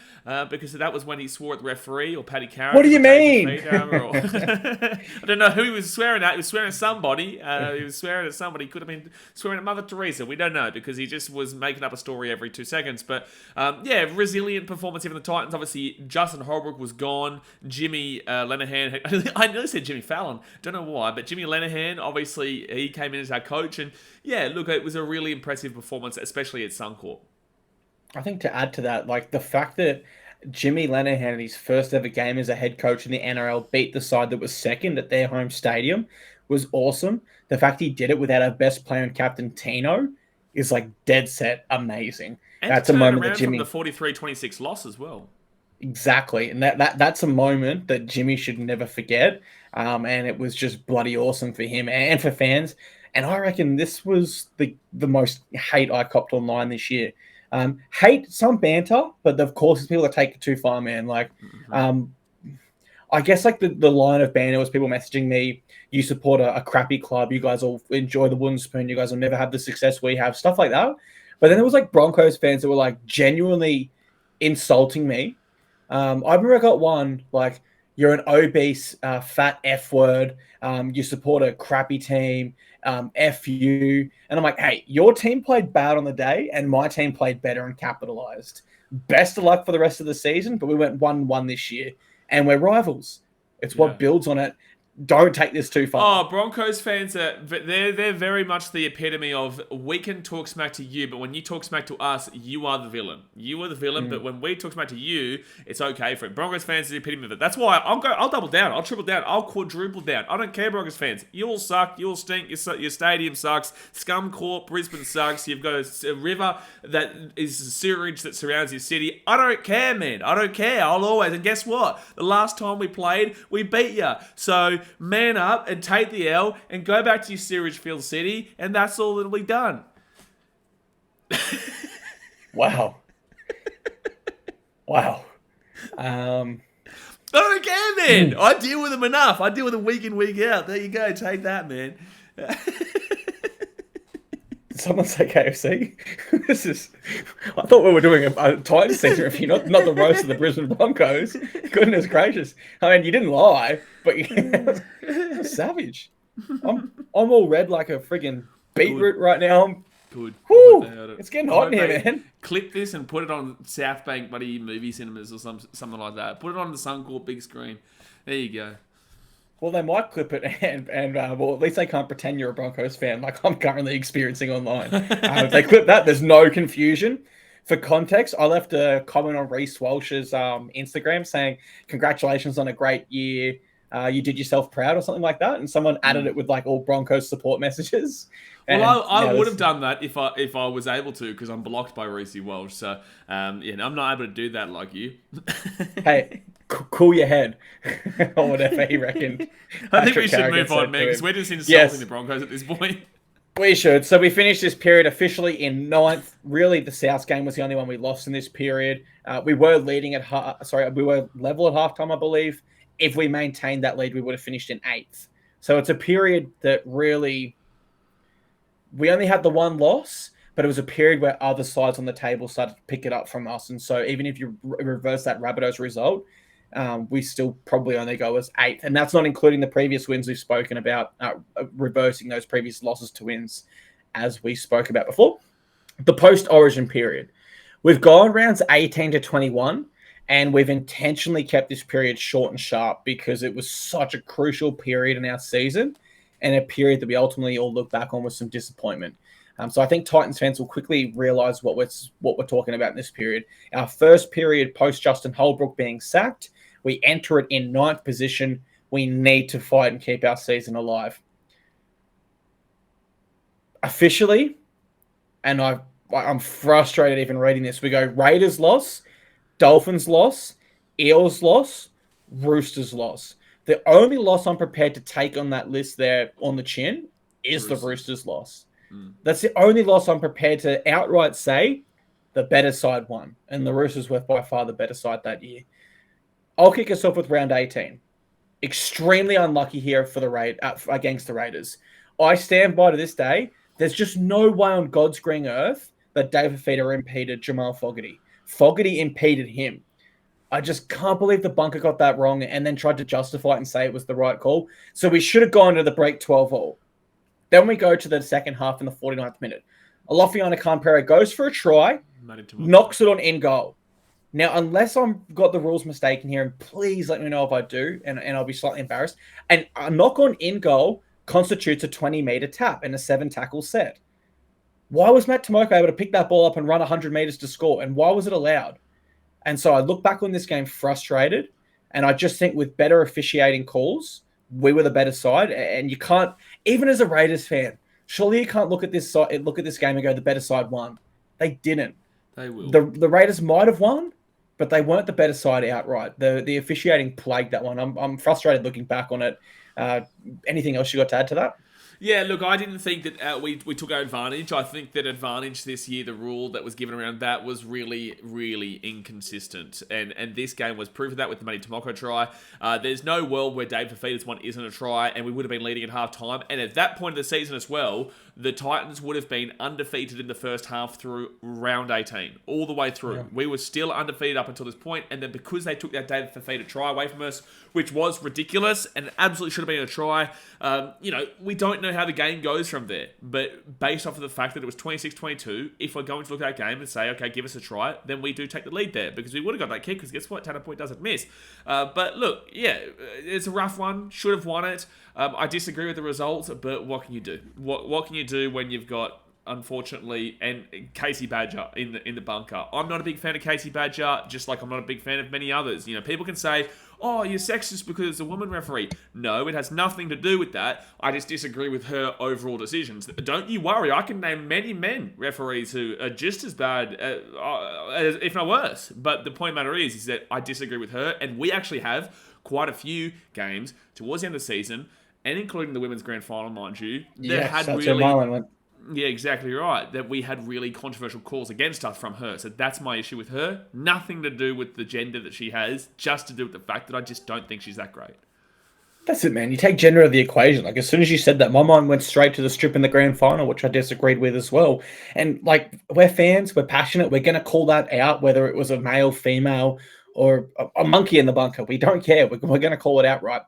Because that was when he swore at the referee or Paddy Carrigan. What do you mean? I don't know who he was swearing at. He was swearing at somebody. He was swearing at somebody. He could have been swearing at Mother Teresa. We don't know because he just was making up a story every 2 seconds. But, yeah, resilient performance here from the Titans. Obviously, Justin Holbrook was gone. Jimmy Lenahan. I nearly said Jimmy Fallon. Don't know why. But Jimmy Lenahan, obviously, he came in as our coach. And, yeah, look, it was a really impressive performance, especially at Suncorp. I think to add to that, the fact that Jimmy Lenihan in his first ever game as a head coach in the NRL beat the side that was second at their home stadium was awesome. The fact he did it without our best player and captain Tino is like dead set amazing. And that's to turn a moment around that Jimmy from the 43-26 loss as well. Exactly, and that's a moment that Jimmy should never forget. And it was just bloody awesome for him and for fans. And I reckon this was the most hate I copped online this year. Hate, some banter, but of course, people that take it too far, man. Like, I guess like the line of banter was people messaging me, you support a crappy club, you guys will enjoy the wooden spoon, you guys will never have the success we have, stuff like that. But then there was like Broncos fans that were like genuinely insulting me. I remember I got one like, you're an obese, fat F word. You support a crappy team. F you. And I'm like, hey, your team played bad on the day and my team played better and capitalized. Best of luck for the rest of the season, but we went 1-1 this year and we're rivals. It's what builds on it. Don't take this too far. Oh, Broncos fans they're very much the epitome of we can talk smack to you, but when you talk smack to us, you are the villain. You are the villain, but when we talk smack to you, it's okay for it. Broncos fans are the epitome of it. That's why I'll double down, I'll triple down, I'll quadruple down. I don't care, Broncos fans. You all suck, you all stink, your stadium sucks, Scum Corp, Brisbane sucks, you've got a river that is sewage that surrounds your city. I don't care, man. I don't care. I'll always, and guess what? The last time we played, we beat you. So man up and take the L and go back to your sewage-filled city, and that's all that'll be done. Wow. Wow. I don't care, man. I deal with them enough. I deal with them week in, week out. There you go. Take that, man. Someone say KFC. I thought we were doing a Titans season review, not the roast of the Brisbane Broncos. Goodness gracious! I mean, you didn't lie, but you're savage. I'm all red like a friggin' beetroot right now. Good. Whew, it's getting hot in here, man. Clip this and put it on South Bank Buddy movie cinemas or something like that. Put it on the Suncorp big screen. There you go. Well, they might clip it, and well, at least they can't pretend you're a Broncos fan like I'm currently experiencing online. If they clip that, there's no confusion. For context, I left a comment on Reece Walsh's Instagram saying, congratulations on a great year. You did yourself proud or something like that. And someone added it with like all Broncos support messages. Well, I would have done that if I was able to, because I'm blocked by Reece Walsh. So, I'm not able to do that like you. Hey, cool your head, or whatever he reckoned. I think we should move on, man, because we're just insulting the Broncos at this point. We should. So we finished this period officially in 9th. Really, the South game was the only one we lost in this period. We were leading at we were level at halftime, I believe. If we maintained that lead, we would have finished in 8th. So it's a period that really, we only had the one loss, but it was a period where other sides on the table started to pick it up from us. And so even if you reverse that Rabbitohs result, we still probably only go as 8th. And that's not including the previous wins we've spoken about, reversing those previous losses to wins, as we spoke about before. The post-Origin period. We've gone rounds 18 to 21, and we've intentionally kept this period short and sharp because it was such a crucial period in our season and a period that we ultimately all look back on with some disappointment. So I think Titans fans will quickly realise what we're talking about in this period. Our first period post Justin Holbrook being sacked, we enter it in 9th position. We need to fight and keep our season alive. Officially, and I'm frustrated even reading this, we go Raiders loss, Dolphins loss, Eels loss, Roosters loss. The only loss I'm prepared to take on that list there on the chin is the Roosters loss. That's the only loss I'm prepared to outright say the better side won. And the Roosters were by far the better side that year. I'll kick us off with round 18. Extremely unlucky here for against the Raiders. I stand by to this day. There's just no way on God's green earth that David Fifita impeded Jamal Fogarty. Fogarty impeded him. I just can't believe the bunker got that wrong and then tried to justify it and say it was the right call. So we should have gone to the break 12-all. Then we go to the second half in the 49th minute. Alofiana Khan-Perera goes for a try, knocks it on in goal. Now, unless I've got the rules mistaken here, and please let me know if I do, and I'll be slightly embarrassed, and a knock on in goal constitutes a 20-meter tap in a 7-tackle set. Why was Matt Tomoko able to pick that ball up and run 100 meters to score, and why was it allowed? And so I look back on this game frustrated, and I just think with better officiating calls, we were the better side. And you can't, even as a Raiders fan, surely you can't look at this game and go, the better side won. They didn't. They will. The Raiders might have won, but they weren't the better side outright. The officiating plagued that one. I'm frustrated looking back on it. Anything else you got to add to that? Yeah, look, I didn't think that we took our advantage. I think that advantage this year, the rule that was given around that was really, really inconsistent. And this game was proof of that with the Matty Tomoko try. There's no world where Dave Fafita's one isn't a try, and we would have been leading at half-time. And at that point of the season as well, the Titans would have been undefeated in the first half through round 18, all the way through. Yeah. We were still undefeated up until this point, and then because they took that Dave Fafita try away from us, which was ridiculous and absolutely should have been a try, we don't know how the game goes from there. But based off of the fact that it was 26-22, if we're going to look at that game and say, okay, give us a try, then we do take the lead there, because we would have got that kick, because guess what? Tanner Point doesn't miss. But look, yeah, it's a rough one. Should have won it. I disagree with the results, but what can you do? What can you do when you've got, unfortunately, and Casey Badger in the bunker? I'm not a big fan of Casey Badger, just like I'm not a big fan of many others. People can say, oh, you're sexist because it's a woman referee. No, it has nothing to do with that. I just disagree with her overall decisions. Don't you worry, I can name many men referees who are just as bad, if not worse. But the point of the matter is that I disagree with her, and we actually have quite a few games towards the end of the season, and including the women's grand final, mind you, that had really... Yeah, exactly right. That we had really controversial calls against us from her. So that's my issue with her. Nothing to do with the gender that she has, just to do with the fact that I just don't think she's that great. That's it, man. You take gender out of the equation. Like, as soon as you said that, my mind went straight to the strip in the grand final, which I disagreed with as well. And, we're fans, we're passionate, we're going to call that out, whether it was a male, female, or a monkey in the bunker. We don't care. We're going to call it out, right?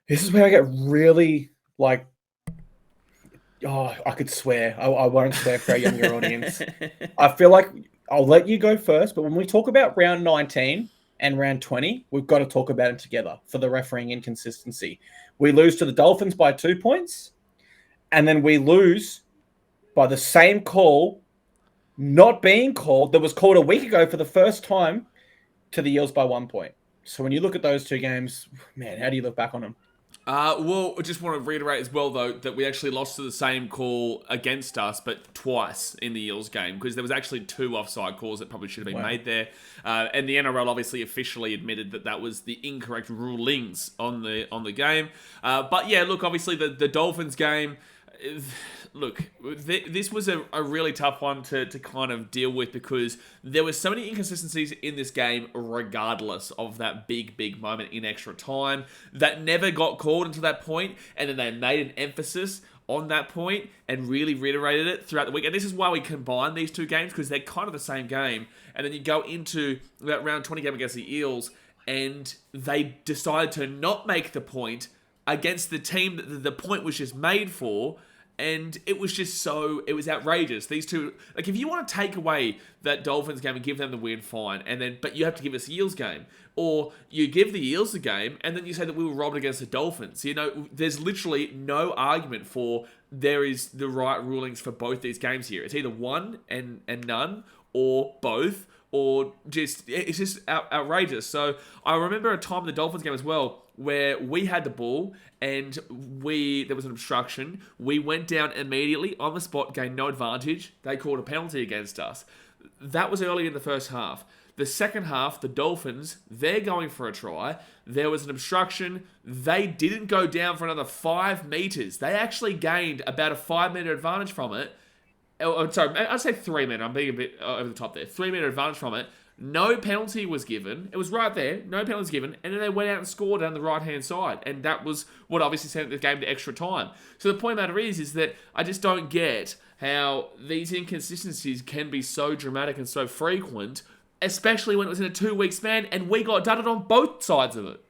This is where I get really, I could swear. I won't swear for our younger audience. I feel like I'll let you go first, but when we talk about round 19 and round 20, we've got to talk about it together for the refereeing inconsistency. We lose to the Dolphins by 2 points, and then we lose by the same call not being called that was called a week ago for the first time to the Eels by 1 point. So when you look at those two games, man, how do you look back on them? I just want to reiterate as well, though, that we actually lost to the same call against us, but twice in the Eels game, because there was actually 2 offside calls that probably should have been made there. And the NRL obviously officially admitted that was the incorrect rulings on the game. But yeah, look, obviously the Dolphins game... Look, this was a really tough one to kind of deal with, because there were so many inconsistencies in this game regardless of that big moment in extra time that never got called until that point, and then they made an emphasis on that point and really reiterated it throughout the week. And this is why we combine these two games, because they're kind of the same game. And then you go into that round 20 game against the Eels, and they decided to not make the point against the team that the point was just made for. And it was just it was outrageous. These two, if you want to take away that Dolphins game and give them the win, fine. But you have to give us the Eels game. Or you give the Eels the game, and then you say that we were robbed against the Dolphins. There's literally no argument for there is the right rulings for both these games here. It's either one and none, or both, or it's just outrageous. So I remember a time in the Dolphins game as well, where we had the ball and there was an obstruction. We went down immediately on the spot, gained no advantage. They called a penalty against us. That was early in the first half. The second half, the Dolphins, they're going for a try. There was an obstruction. They didn't go down for another 5 meters. They actually gained about a 5-meter advantage from it. Oh, sorry, I'd say 3 meter. I'm being a bit over the top there. 3-meter advantage from it. No penalty was given. It was right there. No penalty was given. And then they went out and scored down the right-hand side. And that was what obviously sent the game to extra time. So the point of the matter is that I just don't get how these inconsistencies can be so dramatic and so frequent, especially when it was in a 2-week span and we got done it on both sides of it.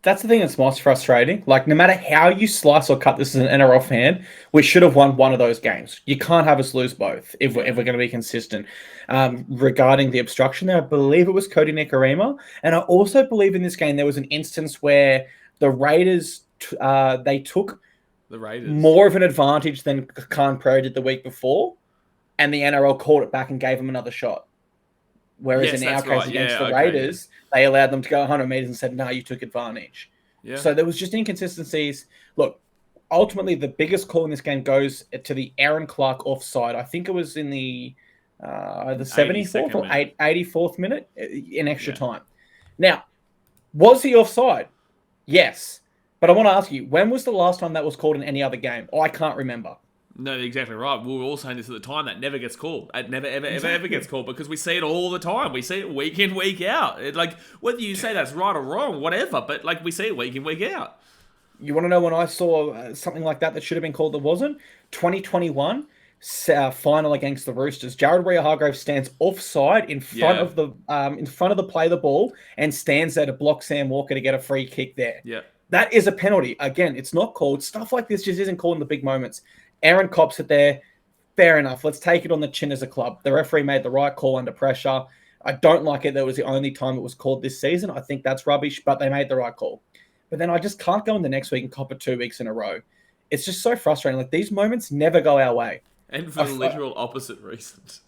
That's the thing that's most frustrating. No matter how you slice or cut this as an NRL fan, we should have won one of those games. You can't have us lose both if we're going to be consistent. Regarding the obstruction there, I believe it was Cody Nikorima. And I also believe in this game there was an instance where the Raiders, they took more of an advantage than Khan Pro did the week before, and the NRL called it back and gave them another shot. Whereas Yes, in our that's case right. against Yeah, the okay, Raiders, they allowed them to go 100 meters and said, no, you took advantage. Yeah. So there was just inconsistencies. Look, ultimately, the biggest call in this game goes to the Aaron Clark offside. I think it was in the 74th or 84th minute in extra time. Now, was he offside? Yes. But I want to ask you, when was the last time that was called in any other game? I can't remember. No, exactly right. We were all saying this at the time. That never gets called. It never, ever gets called because we see it all the time. We see it week in, week out. Whether you say that's right or wrong, whatever, but we see it week in, week out. You want to know when I saw something like that should have been called that wasn't? 2021 final against the Roosters. Jared Rea-Hargrave stands offside in front of the play of the ball and stands there to block Sam Walker to get a free kick there. Yeah. That is a penalty. Again, it's not called. Stuff like this just isn't called in the big moments. Aaron cops it there. Fair enough. Let's take it on the chin as a club. The referee made the right call under pressure. I don't like it. That was the only time it was called this season. I think that's rubbish, but they made the right call. But then I just can't go in the next week and cop it 2 weeks in a row. It's just so frustrating. These moments never go our way. And for the literal opposite reasons.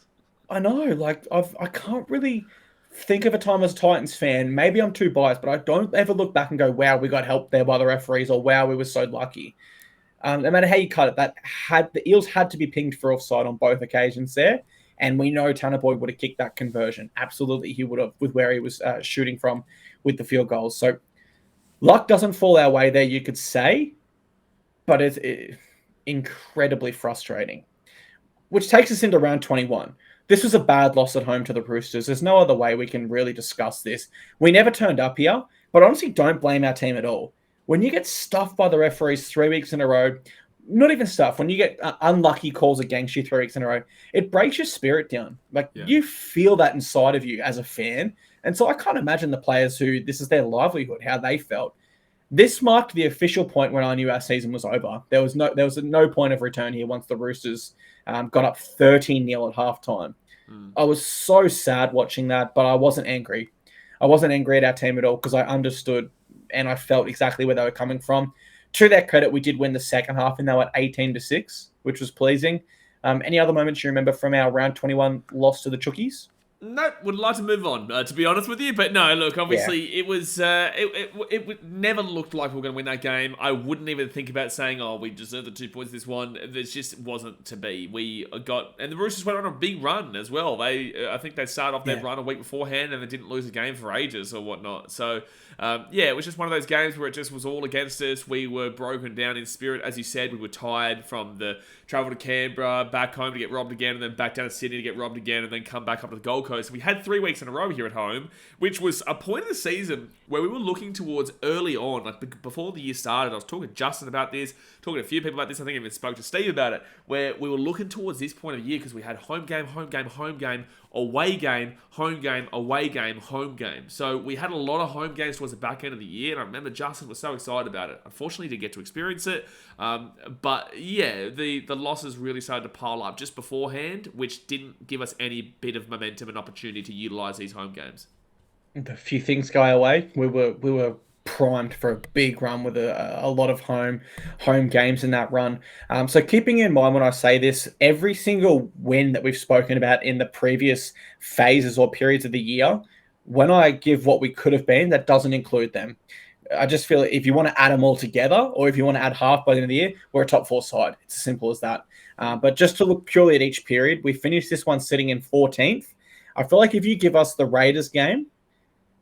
I know. I can't really think of a time as a Titans fan. Maybe I'm too biased, but I don't ever look back and go, wow, we got helped there by the referees, or wow, we were so lucky. No matter how you cut it, the Eels had to be pinged for offside on both occasions there. And we know Tanner Boyd would have kicked that conversion. Absolutely, he would have, with where he was shooting from with the field goals. So luck doesn't fall our way there, you could say, but it's incredibly frustrating. Which takes us into round 21. This was a bad loss at home to the Roosters. There's no other way we can really discuss this. We never turned up here, but honestly, don't blame our team at all. When you get stuffed by the referees 3 weeks in a row, not even stuff, when you get unlucky calls against you 3 weeks in a row, it breaks your spirit down. You feel that inside of you as a fan. And so I can't imagine the players who this is their livelihood, how they felt. This marked the official point when I knew our season was over. There was no point of return here once the Roosters got up 13-0 at halftime. I was so sad watching that, but I wasn't angry. I wasn't angry at our team at all because I understood and I felt exactly where they were coming from. To their credit, we did win the second half and they were 18-6, which was pleasing. Any other moments you remember from our round 21 loss to the Chookies? No, would like to move on, to be honest with you. But no, look, obviously it was, it never looked like we were going to win that game. I wouldn't even think about saying, oh, we deserved the 2 points this one. It just wasn't to be. And the Roosters went on a big run as well. I think they started off their run a week beforehand and they didn't lose a game for ages or whatnot. So, it was just one of those games where it just was all against us. We were broken down in spirit. As you said, we were tired from the travel to Canberra, back home to get robbed again, and then back down to Sydney to get robbed again, and then come back up to the Gold Coast. We had 3 weeks in a row here at home, which was a point of the season where we were looking towards early on, before the year started. I was talking to Justin about this, talking to a few people about this. I think I even spoke to Steve about it, where we were looking towards this point of the year because we had home game, away game, home game, away game, home game. So we had a lot of home games towards the back end of the year, and I remember Justin was so excited about it. Unfortunately, didn't get to experience it. But yeah, the losses really started to pile up just beforehand, which didn't give us any bit of momentum and opportunity to utilise these home games. A few things go our way. We were primed for a big run with a lot of home games in that run. So keeping in mind when I say this, every single win that we've spoken about in the previous phases or periods of the year, when I give what we could have been, that doesn't include them. I just feel if you want to add them all together or if you want to add half by the end of the year, we're a top 4 side. It's as simple as that. But just to look purely at each period, we finished this one sitting in 14th. I feel like if you give us the Raiders game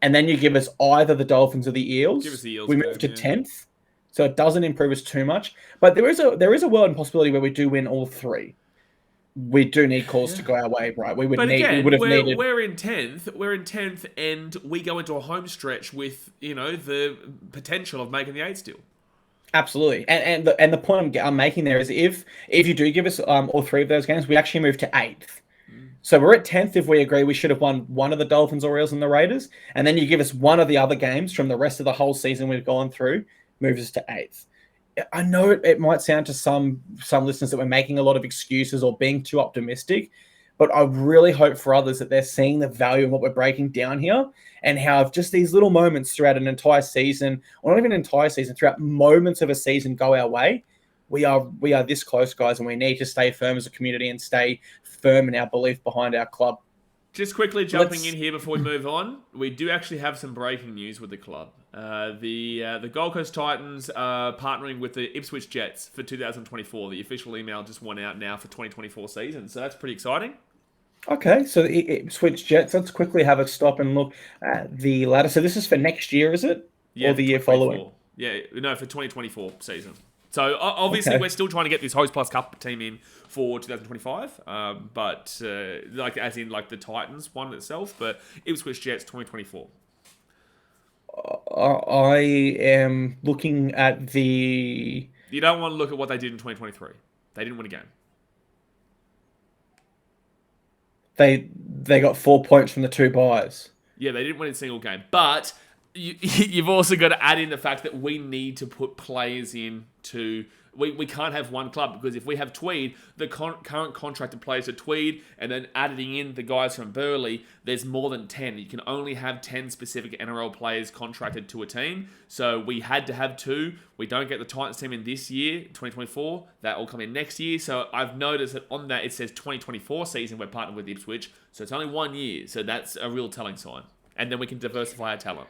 and then you give us either the Dolphins or the Eels, we move to 10th. So it doesn't improve us too much. But there is a world and possibility where we do win all 3. We do need calls to go our way, right? We're in 10th. We're in 10th, and we go into a home stretch with the potential of making the 8 still. Absolutely, and the point I'm making there is if you do give us all 3 of those games, we actually move to 8th. So we're at 10th if we agree we should have won one of the Dolphins or Eels and the Raiders, and then you give us one of the other games from the rest of the whole season we've gone through, moves us to 8th. I know it might sound to some listeners that we're making a lot of excuses or being too optimistic, but I really hope for others that they're seeing the value of what we're breaking down here and how just these little moments throughout an entire season, or not even an entire season, throughout moments of a season go our way. We are this close, guys, and we need to stay firm as a community and stay firm in our belief behind our club. Just quickly jumping in here before we move on, we do actually have some breaking news with the club. The Gold Coast Titans are partnering with the Ipswich Jets for 2024. The official email just went out now for 2024 season, so that's pretty exciting. Okay, so the Ipswich Jets, let's quickly have a stop and look at the ladder. So this is for next year, is it? Yeah, or the year following? Yeah, no, for 2024 season. So obviously we're still trying to get this Host Plus Cup team in for 2025, but like as in like the Titans one itself, but Ipswich Jets 2024. I am looking at the... You don't want to look at what they did in 2023. They didn't win a game. They got 4 points from the 2 buys. Yeah, they didn't win a single game, but you've also got to add in the fact that we need to put players in to... We can't have one club, because if we have Tweed, the current contracted players are Tweed, and then adding in the guys from Burleigh, there's more than 10. You can only have 10 specific NRL players contracted to a team. So we had to have 2. We don't get the Titans team in this year, 2024. That will come in next year. So I've noticed that on that it says 2024 season we're partnered with Ipswich. So it's only 1 year. So that's a real telling sign. And then we can diversify our talent.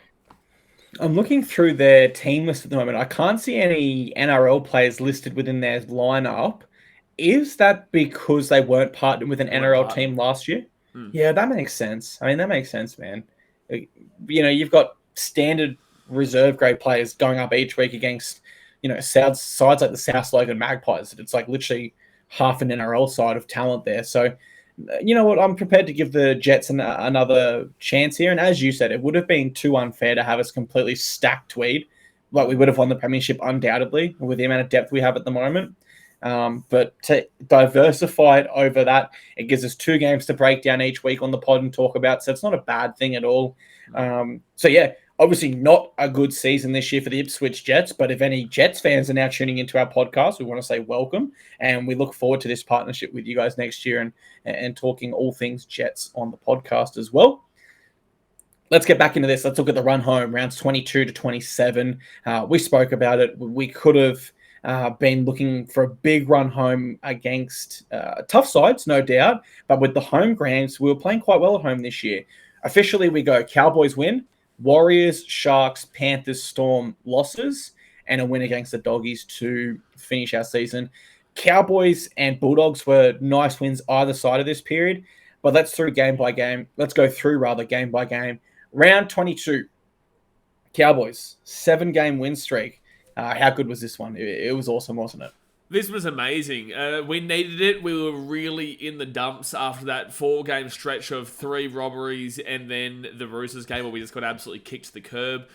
I'm looking through their team list at the moment. I can't see any NRL players listed within their lineup. Is that because they weren't partnered with an NRL team last year? Yeah, that makes sense. I mean, that makes sense, man. You've got standard reserve grade players going up each week against, sides like the South Logan Magpies. It's like literally half an NRL side of talent there. So, you know what? I'm prepared to give the Jets another chance here. And as you said, it would have been too unfair to have us completely stacked Tweed. Like, we would have won the premiership undoubtedly with the amount of depth we have at the moment. But to diversify it over that, it gives us 2 games to break down each week on the pod and talk about. So it's not a bad thing at all. Obviously not a good season this year for the Ipswich Jets, but if any Jets fans are now tuning into our podcast, we want to say welcome, and we look forward to this partnership with you guys next year and talking all things Jets on the podcast as well. Let's get back into this. Let's look at the run home, rounds 22 to 27. We spoke about it. We could have been looking for a big run home against tough sides, no doubt, but with the home games, we were playing quite well at home this year. Officially, we go Cowboys win, Warriors, Sharks, Panthers, Storm losses, and a win against the Doggies to finish our season. Cowboys and Bulldogs were nice wins either side of this period, but let's go through game by game. Round 22, Cowboys, 7-game win streak. How good was this one? It was awesome, wasn't it? This was amazing. We needed it. We were really in the dumps after that 4-game stretch of 3 robberies and then the Roosters game where we just got absolutely kicked to the curb.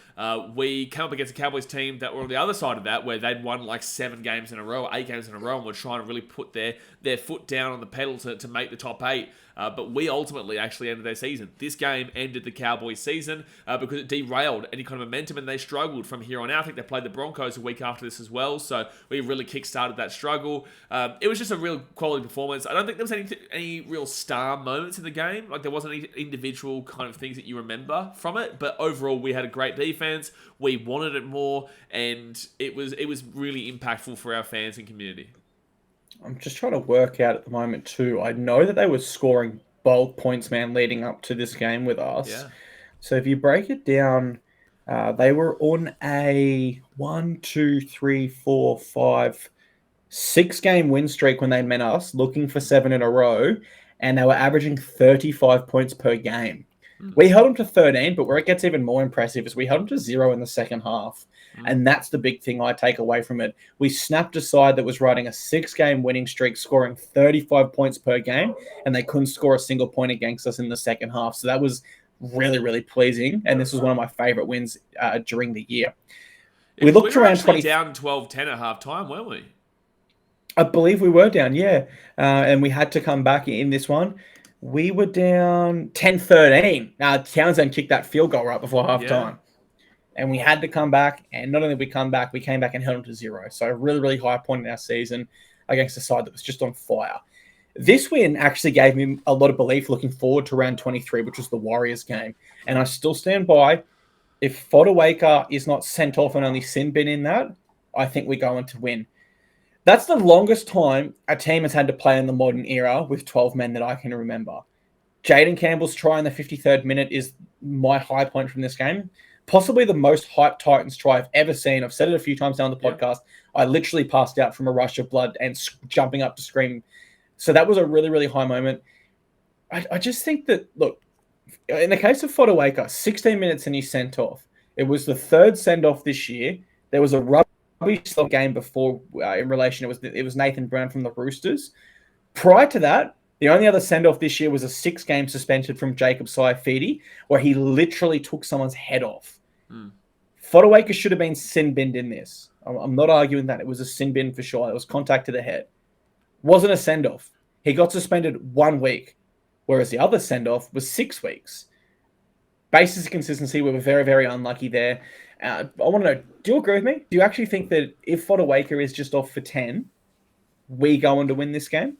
We came up against a Cowboys team that were on the other side of that, where they'd won like 7 games in a row, 8 games in a row, and were trying to really put their foot down on the pedal to make the top 8. But we ultimately actually ended their season. This game ended the Cowboys' season because it derailed any kind of momentum, and they struggled from here on out. I think they played the Broncos a week after this as well, so we really kick-started that struggle. It was just a real quality performance. I don't think there was any real star moments in the game. Like, there wasn't any individual kind of things that you remember from it, but overall we had a great defense. We wanted it more, and it was really impactful for our fans and community. I'm just trying to work out at the moment too. I know that they were scoring bulk points, man, leading up to this game with us. Yeah. So if you break it down, they were on a 6-game win streak when they met us, looking for 7 in a row, and they were averaging 35 points per game. We held them to 13, but where it gets even more impressive is we held them to 0 in the second half. And that's the big thing I take away from it. We snapped a side that was riding a 6-game winning streak, scoring 35 points per game, and they couldn't score a single point against us in the second half. So that was really, really pleasing, and this was one of my favorite wins during the year. We looked around down 12-10 at halftime, weren't we? I believe we were down, yeah. And we had to come back in this one. We were down 10-13. Townsend kicked that field goal right before halftime. Yeah. And we had to come back, and not only did we come back, we came back and held them to 0. So a really, really high point in our season against a side that was just on fire. This win actually gave me a lot of belief looking forward to round 23, which was the Warriors game. And I still stand by, if Fodawaker is not sent off and only sin bin in that, I think we're going to win. That's the longest time a team has had to play in the modern era with 12 men that I can remember. Jaden Campbell's try in the 53rd minute is my high point from this game. Possibly the most hyped Titans try I've ever seen. I've said it a few times now on the podcast. I literally passed out from a rush of blood and jumping up to scream. So that was a really, really high moment. I just think that, look, in the case of Fodawaker, 16 minutes and he's sent off. It was the third send-off this year. There was a rugby game before in relation. It was Nathan Brown from the Roosters. Prior to that, the only other send-off this year was a 6-game suspension from Jacob Saifidi, where he literally took someone's head off. Fodawaker should have been sin-binned in this. I'm not arguing that. It was a sin-bin for sure. It was contact to the head. Wasn't a send-off. He got suspended 1 week, whereas the other send-off was 6 weeks. Basis of consistency, we were very, very unlucky there. I want to know, do you agree with me? Do you actually think that if Fodawaker is just off for 10, we go on to win this game?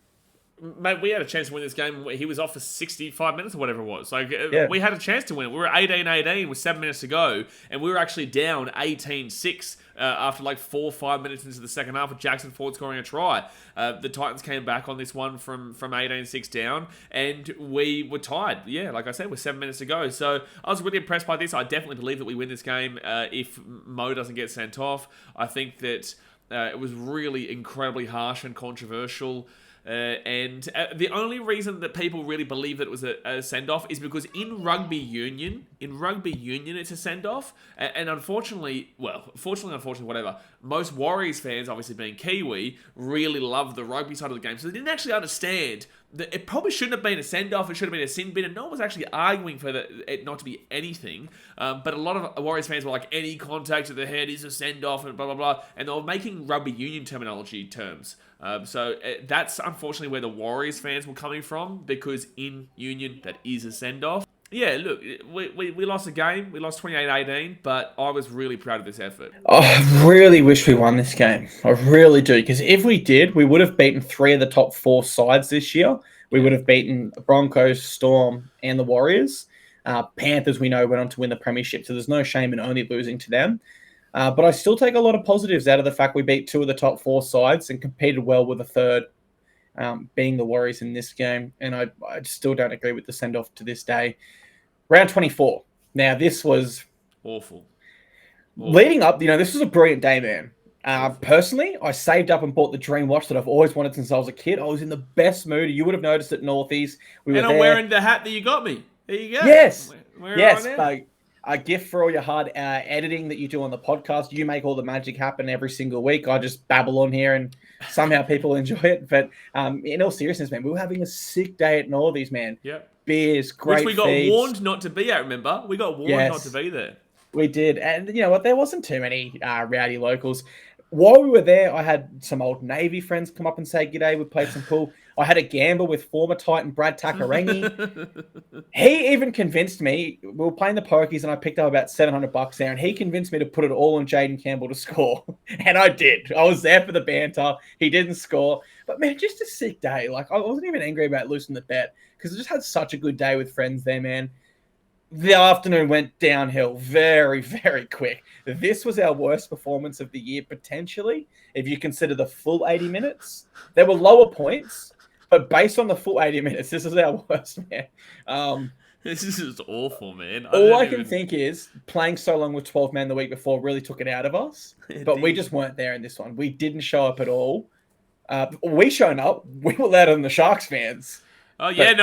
Mate, we had a chance to win this game. He was off for 65 minutes or whatever it was. We had a chance to win it. We were 18-18 with 7 minutes to go, and we were actually down 18-6 after 4 or 5 minutes into the second half with Jackson Ford scoring a try. The Titans came back on this one from 18-6 down, and we were tied. Yeah, like I said, with 7 minutes to go. So I was really impressed by this. I definitely believe that we win this game if Mo doesn't get sent off. I think that it was really incredibly harsh and controversial. And the only reason that people really believe that it was a send-off is because in rugby union, it's a send-off. And unfortunately, whatever, most Warriors fans, obviously being Kiwi, really love the rugby side of the game. So they didn't actually understand that it probably shouldn't have been a send-off. It should have been a sin bin. And no one was actually arguing for it not to be anything. But a lot of Warriors fans were like, any contact to the head is a send-off and blah, blah, blah. And they were making rugby union terminology terms. So that's unfortunately where the Warriors fans were coming from, because in union, that is a send-off. Yeah, look, we lost a game. We lost 28-18, but I was really proud of this effort. I really wish we won this game. I really do, because if we did, we would have beaten 3 of the top 4 sides this year. We would have beaten Broncos, Storm, and the Warriors. Panthers, we know, went on to win the premiership, so there's no shame in only losing to them. But I still take a lot of positives out of the fact we beat 2 of the top 4 sides and competed well with a third, being the Warriors in this game. And I still don't agree with the send-off to this day. Round 24. Now, this was awful. Leading up, this was a brilliant day, man. Personally, I saved up and bought the dream watch that I've always wanted since I was a kid. I was in the best mood. You would have noticed at Northeast. I'm wearing the hat that you got me. There you go. Yes. Yes. A gift for all your hard editing that you do on the podcast. You make all the magic happen every single week. I just babble on here and somehow people enjoy it. But in all seriousness, man, we were having a sick day at Northies, man. Yep. Beers, great Which we got feeds. warned not to be at, remember? We got warned not to be there. We did. And you know what? There wasn't too many rowdy locals. While we were there, I had some old Navy friends come up and say g'day. We played some pool. I had a gamble with former Titan Brad Takarangi. He even convinced me. We were playing the pokies, and I picked up about $700 there, and he convinced me to put it all on Jaden Campbell to score, and I did. I was there for the banter. He didn't score, but man, just a sick day. I wasn't even angry about losing the bet because I just had such a good day with friends there, man. The afternoon went downhill very, very quick. This was our worst performance of the year, potentially, if you consider the full 80 minutes. There were lower points, but based on the full 80 minutes, this is our worst, man. This is just awful, man. All I can think is playing so long with 12 men the week before really took it out of us, but we just weren't there in this one. We didn't show up at all. We shown up. We were louder than the Sharks fans. Oh yeah, we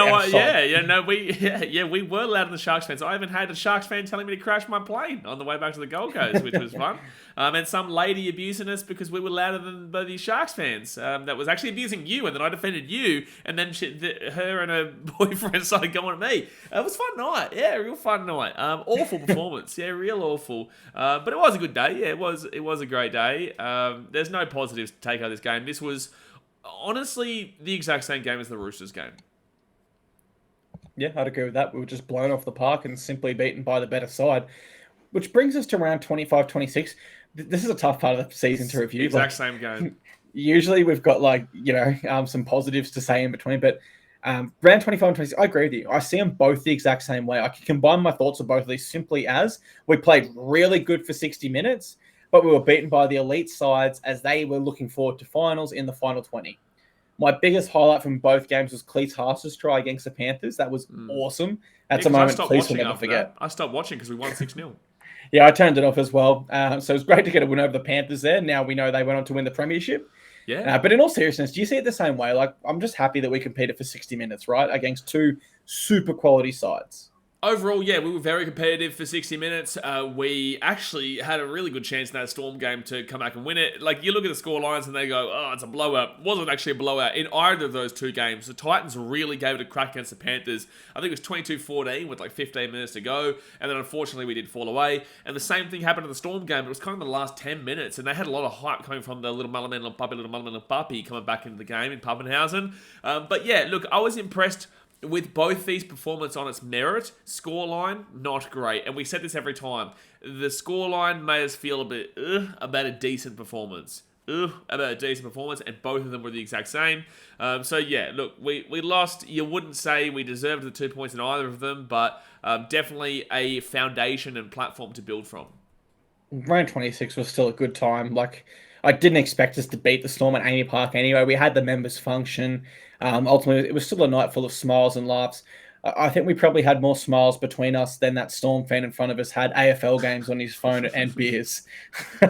were loud in the Sharks fans. I even had a Sharks fan telling me to crash my plane on the way back to the Gold Coast, which was fun. And some lady abusing us because we were louder than the Sharks fans. That was actually abusing you, and then I defended you, and then her and her boyfriend started going at me. It was a fun night. Yeah, real fun night. Awful performance. Yeah, real awful. But it was a good day. Yeah, it was a great day. There's no positives to take out of this game. This was honestly the exact same game as the Roosters game. Yeah, I'd agree with that. We were just blown off the park and simply beaten by the better side, which brings us to round 25-26. This is a tough part of the season to review. Exact same game. Usually we've got some positives to say in between, but round 25 and 26, I agree with you. I see them both the exact same way. I can combine my thoughts of both of these simply as we played really good for 60 minutes, but we were beaten by the elite sides as they were looking forward to finals in the final 20. My biggest highlight from both games was Cleese Haas's try against the Panthers. That was awesome. That's a moment Cleese will never forget. I stopped watching because we won 6-0. Yeah, I turned it off as well. So it was great to get a win over the Panthers there. Now we know they went on to win the premiership. Yeah. But in all seriousness, do you see it the same way? Like, I'm just happy that we competed for 60 minutes, right? Against two super quality sides. Overall, yeah, we were very competitive for 60 minutes. We actually had a really good chance in that Storm game to come back and win it. Like, you look at the score lines and they go, oh, it's a blowout. It wasn't actually a blowout in either of those two games. The Titans really gave it a crack against the Panthers. I think it was 22-14 with like 15 minutes to go. And then unfortunately we did fall away. And the same thing happened in the Storm game. It was kind of the last 10 minutes. And they had a lot of hype coming from the little Mullerman, little puppy coming back into the game in Pappenhausen. But yeah, look, I was impressed with both these performances on its merit. Scoreline, not great. And we said this every time. The scoreline made us feel a bit about a decent performance. And both of them were the exact same. So yeah, look, we lost. You wouldn't say we deserved the 2 points in either of them, but definitely a foundation and platform to build from. Round 26 was still a good time. Like, I didn't expect us to beat the Storm at Amy Park anyway. We had the members function. Ultimately, it was still a night full of smiles and laughs. I think we probably had more smiles between us than that Storm fan in front of us had AFL games on his phone and beers. For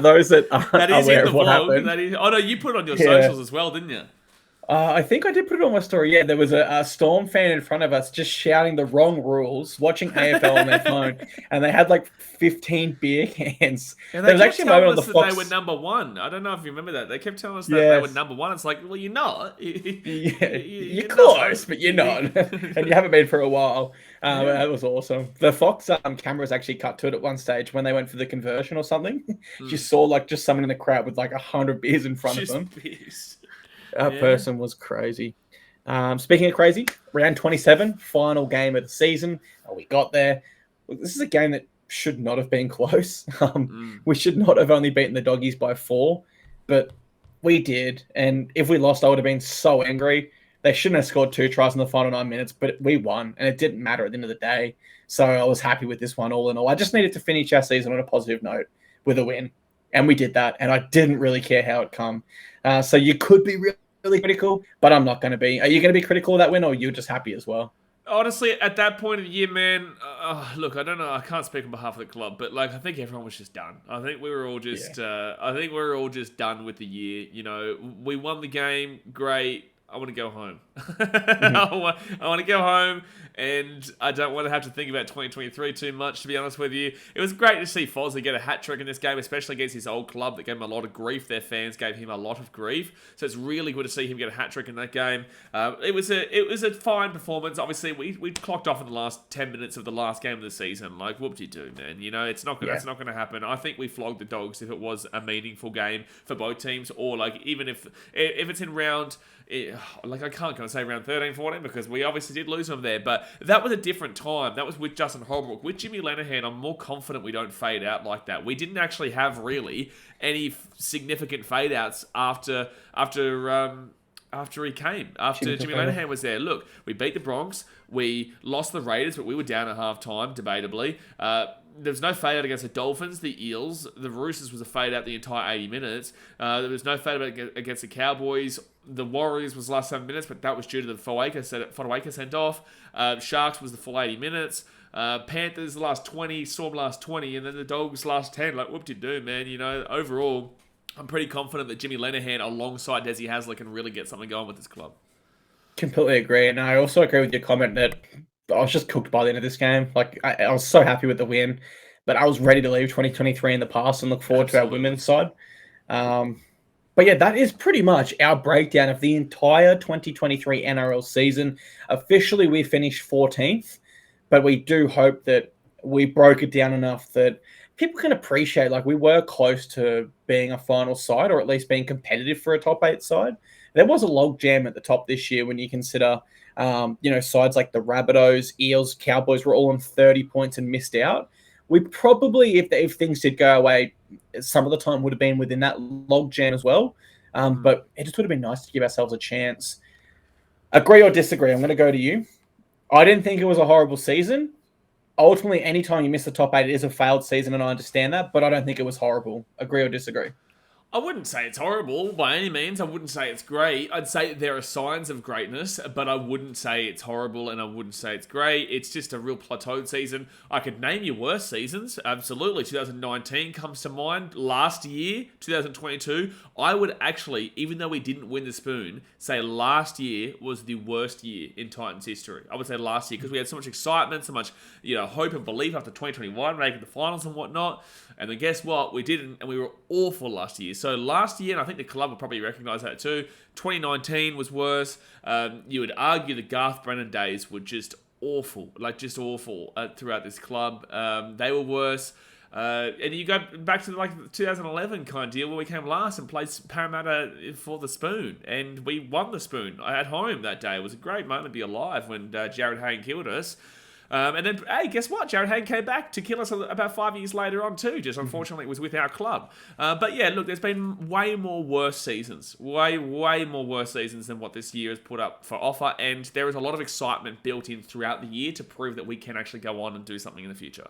those that aren't aware of what happened. Oh, no, you put it on your socials as well, didn't you? I think I did put it on my story. Yeah, there was a Storm fan in front of us just shouting the wrong rules, watching AFL on their phone, and they had like 15 beer cans. And there was actually a moment on the Fox. They were number one. I don't know if you remember that. They kept telling us that they were number one. It's like, well, you're not. You're close, but you're not. And you haven't been for a while. That was awesome. The Fox cameras actually cut to it at one stage when they went for the conversion or something. You saw like just someone in the crowd with like 100 beers in front of them. That person was crazy. Speaking of crazy, round 27, final game of the season. We got there. This is a game that should not have been close. We should not have only beaten the Doggies by 4, but we did. And if we lost, I would have been so angry. They shouldn't have scored 2 tries in the final 9 minutes, but we won, and it didn't matter at the end of the day. So I was happy with this one all in all. I just needed to finish our season on a positive note with a win, and we did that, and I didn't really care how it come. So you could be really critical, but I'm not going to be. Are you going to be critical of that win, or are you just happy as well? Honestly, at that point of the year, man, look, I don't know. I can't speak on behalf of the club, but like, I think everyone was just done. I think we were all just, done with the year. You know, we won the game, great. I want to go home. I want to go home, and I don't want to have to think about 2023 too much, to be honest with you. It was great to see Fozzie get a hat-trick in this game, especially against his old club that gave him a lot of grief. Their fans gave him a lot of grief. So it's really good to see him get a hat-trick in that game. It was a fine performance. Obviously, we clocked off in the last 10 minutes of the last game of the season. Like, whoop-de-doo, man. You know, that's not going to happen. I think we flogged the Dogs if it was a meaningful game for both teams, or like even if it's in round... I can't go and say round 13, 14 because we obviously did lose them there, but that was a different time. That was with Justin Holbrook. With Jimmy Lenihan, I'm more confident we don't fade out like that. We didn't actually have really any significant fade outs after Jimmy Lenihan was there. Look, we beat the Bronx, we lost the Raiders, but we were down at half time, debatably. There was no fade out against the Dolphins, the Eels. The Roosters was a fade out the entire 80 minutes. There was no fade out against the Cowboys. The Warriors was the last 7 minutes, but that was due to the Fodawaker sent off. Sharks was the full 80 minutes. Panthers the last 20, Storm last 20, and then the Dogs last 10. Like, whoop-de-doo, man. You know, overall, I'm pretty confident that Jimmy Lenihan alongside Desi Hasler can really get something going with this club. Completely agree. And I also agree with your comment that I was just cooked by the end of this game. Like, I was so happy with the win, but I was ready to leave 2023 in the past and look forward to our women's side. But yeah, that is pretty much our breakdown of the entire 2023 NRL season. Officially, we finished 14th, but we do hope that we broke it down enough that people can appreciate, like, we were close to being a final side, or at least being competitive for a top 8 side. There was a log jam at the top this year when you consider, sides like the Rabbitohs, Eels, Cowboys were all on 30 points and missed out. We probably, if things did go away, some of the time would have been within that log jam as well. But it just would have been nice to give ourselves a chance. Agree or disagree? I'm going to go to you. I didn't think it was a horrible season. Ultimately, anytime you miss the top 8, it is a failed season, and I understand that, but I don't think it was horrible. Agree or disagree? I wouldn't say it's horrible by any means. I wouldn't say it's great. I'd say there are signs of greatness, but I wouldn't say it's horrible and I wouldn't say it's great. It's just a real plateaued season. I could name you worse seasons. Absolutely. 2019 comes to mind. Last year, 2022, I would actually, even though we didn't win the spoon, say last year was the worst year in Titans history. I would say last year because we had so much excitement, so much hope and belief after 2021, making the finals and whatnot. And then guess what? We didn't, and we were awful last year. So last year, and I think the club will probably recognise that too, 2019 was worse. You would argue the Garth Brennan days were just awful, throughout this club. They were worse. And you go back to the 2011 kind of deal where we came last and played Parramatta for the spoon. And we won the spoon at home that day. It was a great moment to be alive when Jared Hayne killed us. And then, hey, guess what? Jared Hayne came back to kill us about 5 years later on too. Just unfortunately, it was with our club. But yeah, look, there's been way more worse seasons. Way more worse seasons than what this year has put up for offer. And there is a lot of excitement built in throughout the year to prove that we can actually go on and do something in the future.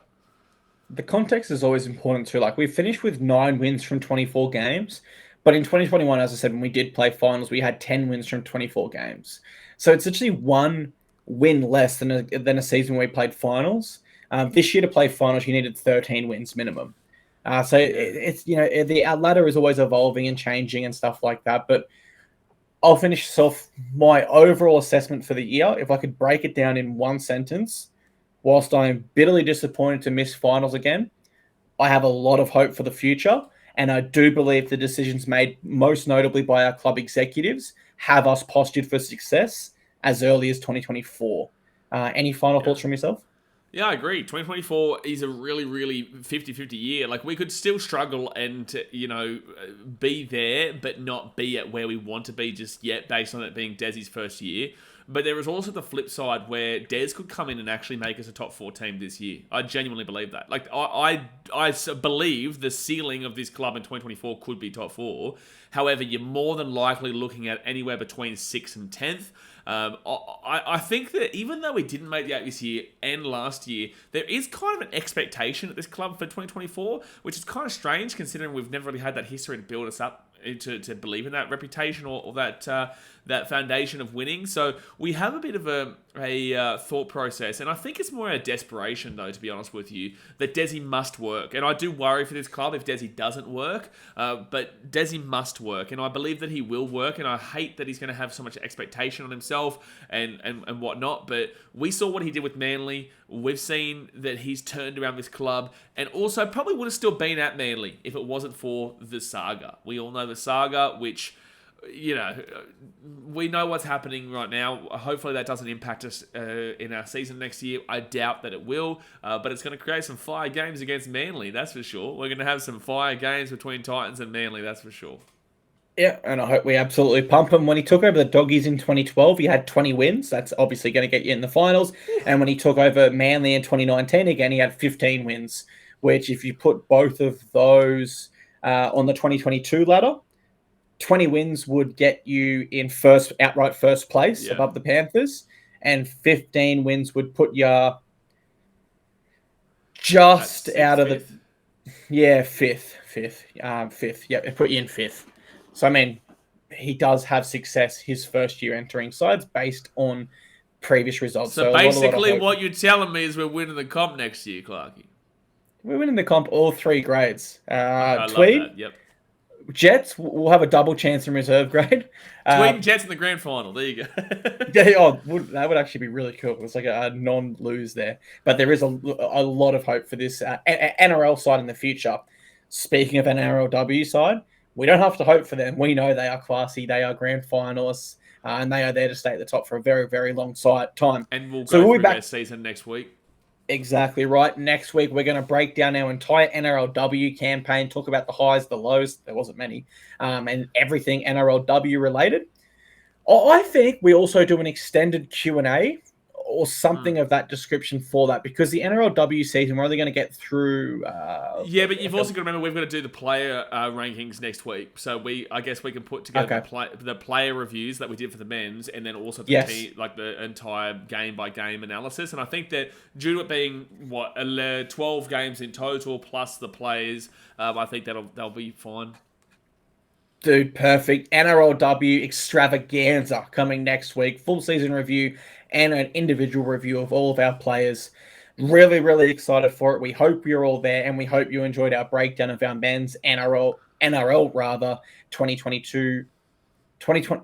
The context is always important too. Like, we finished with 9 wins from 24 games. But in 2021, as I said, when we did play finals, we had 10 wins from 24 games. So it's actually one win less than a season where we played finals. This year to play finals, you needed 13 wins minimum. So it's the ladder is always evolving and changing and stuff like that. But I'll finish off my overall assessment for the year. If I could break it down in one sentence, whilst I'm bitterly disappointed to miss finals again, I have a lot of hope for the future. And I do believe the decisions made most notably by our club executives have us postured for success as early as 2024. Any final thoughts from yourself? Yeah, I agree. 2024 is a really, really 50-50 year. Like, we could still struggle and, be there, but not be at where we want to be just yet, based on it being Desi's first year. But there is also the flip side where Des could come in and actually make us a top 4 team this year. I genuinely believe that. Like, I believe the ceiling of this club in 2024 could be top 4. However, you're more than likely looking at anywhere between 6th and 10th. I think that even though we didn't make the 8 this year and last year, there is kind of an expectation at this club for 2024, which is kind of strange considering we've never really had that history to build us up to believe in that reputation or that foundation of winning. So we have a bit of a thought process, and I think it's more a desperation, though, to be honest with you, that Desi must work. And I do worry for this club if Desi doesn't work, but Desi must work, and I believe that he will work, and I hate that he's going to have so much expectation on himself and whatnot, but we saw what he did with Manly. We've seen that he's turned around this club, and also probably would have still been at Manly if it wasn't for the saga. We all know the saga, which, we know what's happening right now. Hopefully that doesn't impact us in our season next year. I doubt that it will, but it's going to create some fire games against Manly, that's for sure. We're going to have some fire games between Titans and Manly, that's for sure. Yeah, and I hope we absolutely pump him. When he took over the Doggies in 2012, he had 20 wins. That's obviously going to get you in the finals. And when he took over Manly in 2019, again, he had 15 wins, which if you put both of those on the 2022 ladder, 20 wins would get you in outright first place above the Panthers, and 15 wins would put you just out of fifth. Fifth. Yeah, it put you in 5th. So, I mean, he does have success his first year entering sides based on previous results. So basically what you're telling me is we're winning the comp next year, Clarkey. We're winning the comp all 3 grades. I Tweed, love that. Yep. Jets, we'll have a double chance in reserve grade. Tweed Jets in the grand final. There you go. That would actually be really cool. It's like a non-lose there. But there is a lot of hope for this NRL side in the future. Speaking of NRLW side, we don't have to hope for them. We know they are classy. They are grand finalists, and they are there to stay at the top for a very, very long time. And we'll go through their season next week. Exactly right. Next week, we're going to break down our entire NRLW campaign, talk about the highs, the lows. There wasn't many, and everything NRLW related. I think we also do an extended Q&A or something of that description for that, because the NRLW season, we're only going to get through... but you've also got to remember we've got to do the player rankings next week. So I guess we can put together the player reviews that we did for the men's, and then also the entire game-by-game analysis. And I think that due to it being, 12 games in total plus the players, I think that'll be fine. Dude, perfect. NRLW extravaganza coming next week. Full season review and an individual review of all of our players. Really, really excited for it. We hope you're all there, and we hope you enjoyed our breakdown of our men's NRL 2022, 2020.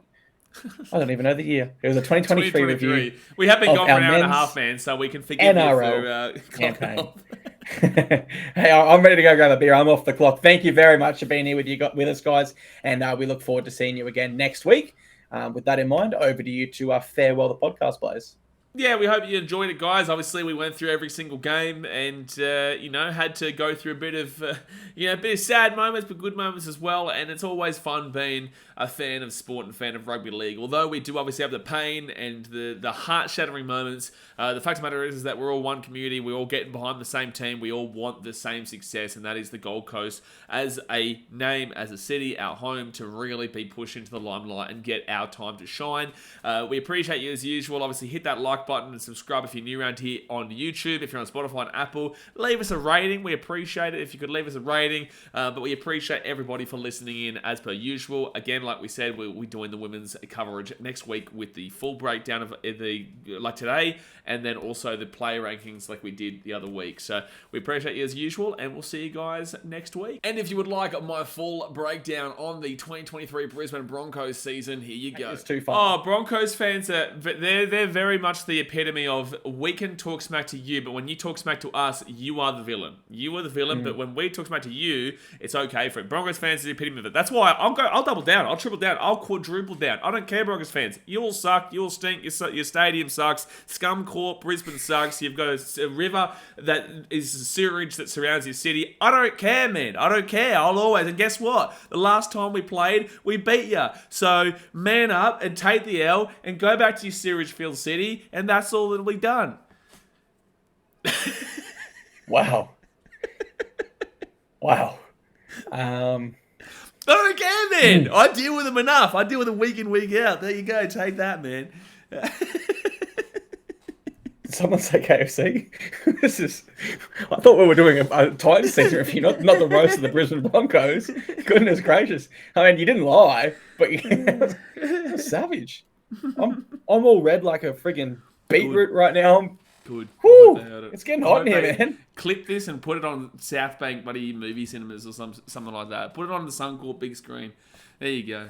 I don't even know the year. It was a 2023 review. We have been gone for an hour and a half, man, so we can forgive NRL you for campaign. Hey, I'm ready to go grab a beer. I'm off the clock. Thank you very much for being here with us, guys, and we look forward to seeing you again next week. With that in mind, over to you to farewell the podcast players. Yeah, we hope you enjoyed it, guys. Obviously, we went through every single game and, had to go through a bit of sad moments, but good moments as well. And it's always fun being a fan of sport and fan of rugby league. Although we do obviously have the pain and the heart-shattering moments, the fact of the matter is that we're all one community. We're all getting behind the same team. We all want the same success, and that is the Gold Coast as a name, as a city, our home, to really be pushed into the limelight and get our time to shine. We appreciate you as usual. Obviously, hit that like button and subscribe if you're new around here on YouTube. If you're on Spotify and Apple, leave us a rating. We appreciate it if you could leave us a rating. But we appreciate everybody for listening in as per usual. Again, like we said, we'll be doing the women's coverage next week with the full breakdown of like today, and then also the player rankings like we did the other week. So we appreciate you as usual, and we'll see you guys next week. And if you would like my full breakdown on the 2023 Brisbane Broncos season, here you go. It's too fun. Oh, Broncos fans, they're very much the epitome of, we can talk smack to you, but when you talk smack to us, you are the villain. You are the villain, but when we talk smack to you, it's okay for it. Broncos fans are the epitome of it. That's why I'll double down, I'll triple down, I'll quadruple down. I don't care, Broncos fans. You all suck, you all stink, your stadium sucks, Scum Corp, Brisbane sucks, you've got a river that is sewage that surrounds your city. I don't care, man. I don't care. I'll always. And guess what? The last time we played, we beat you. So man up and take the L and go back to your sewage-filled city, and that's all that'll be done. Wow. Wow. I don't care, man. I deal with them enough. I deal with them week in, week out. There you go. Take that, man. Did someone say KFC? I thought we were doing a Titans season review, not the roast of the Brisbane Broncos. Goodness gracious. I mean, you didn't lie, but you're savage. I'm all red like a friggin' beetroot right now. Good. Whew, it's getting hot in here, man. Clip this and put it on South Bank movie cinemas or something like that. Put it on the Suncorp big screen. There you go.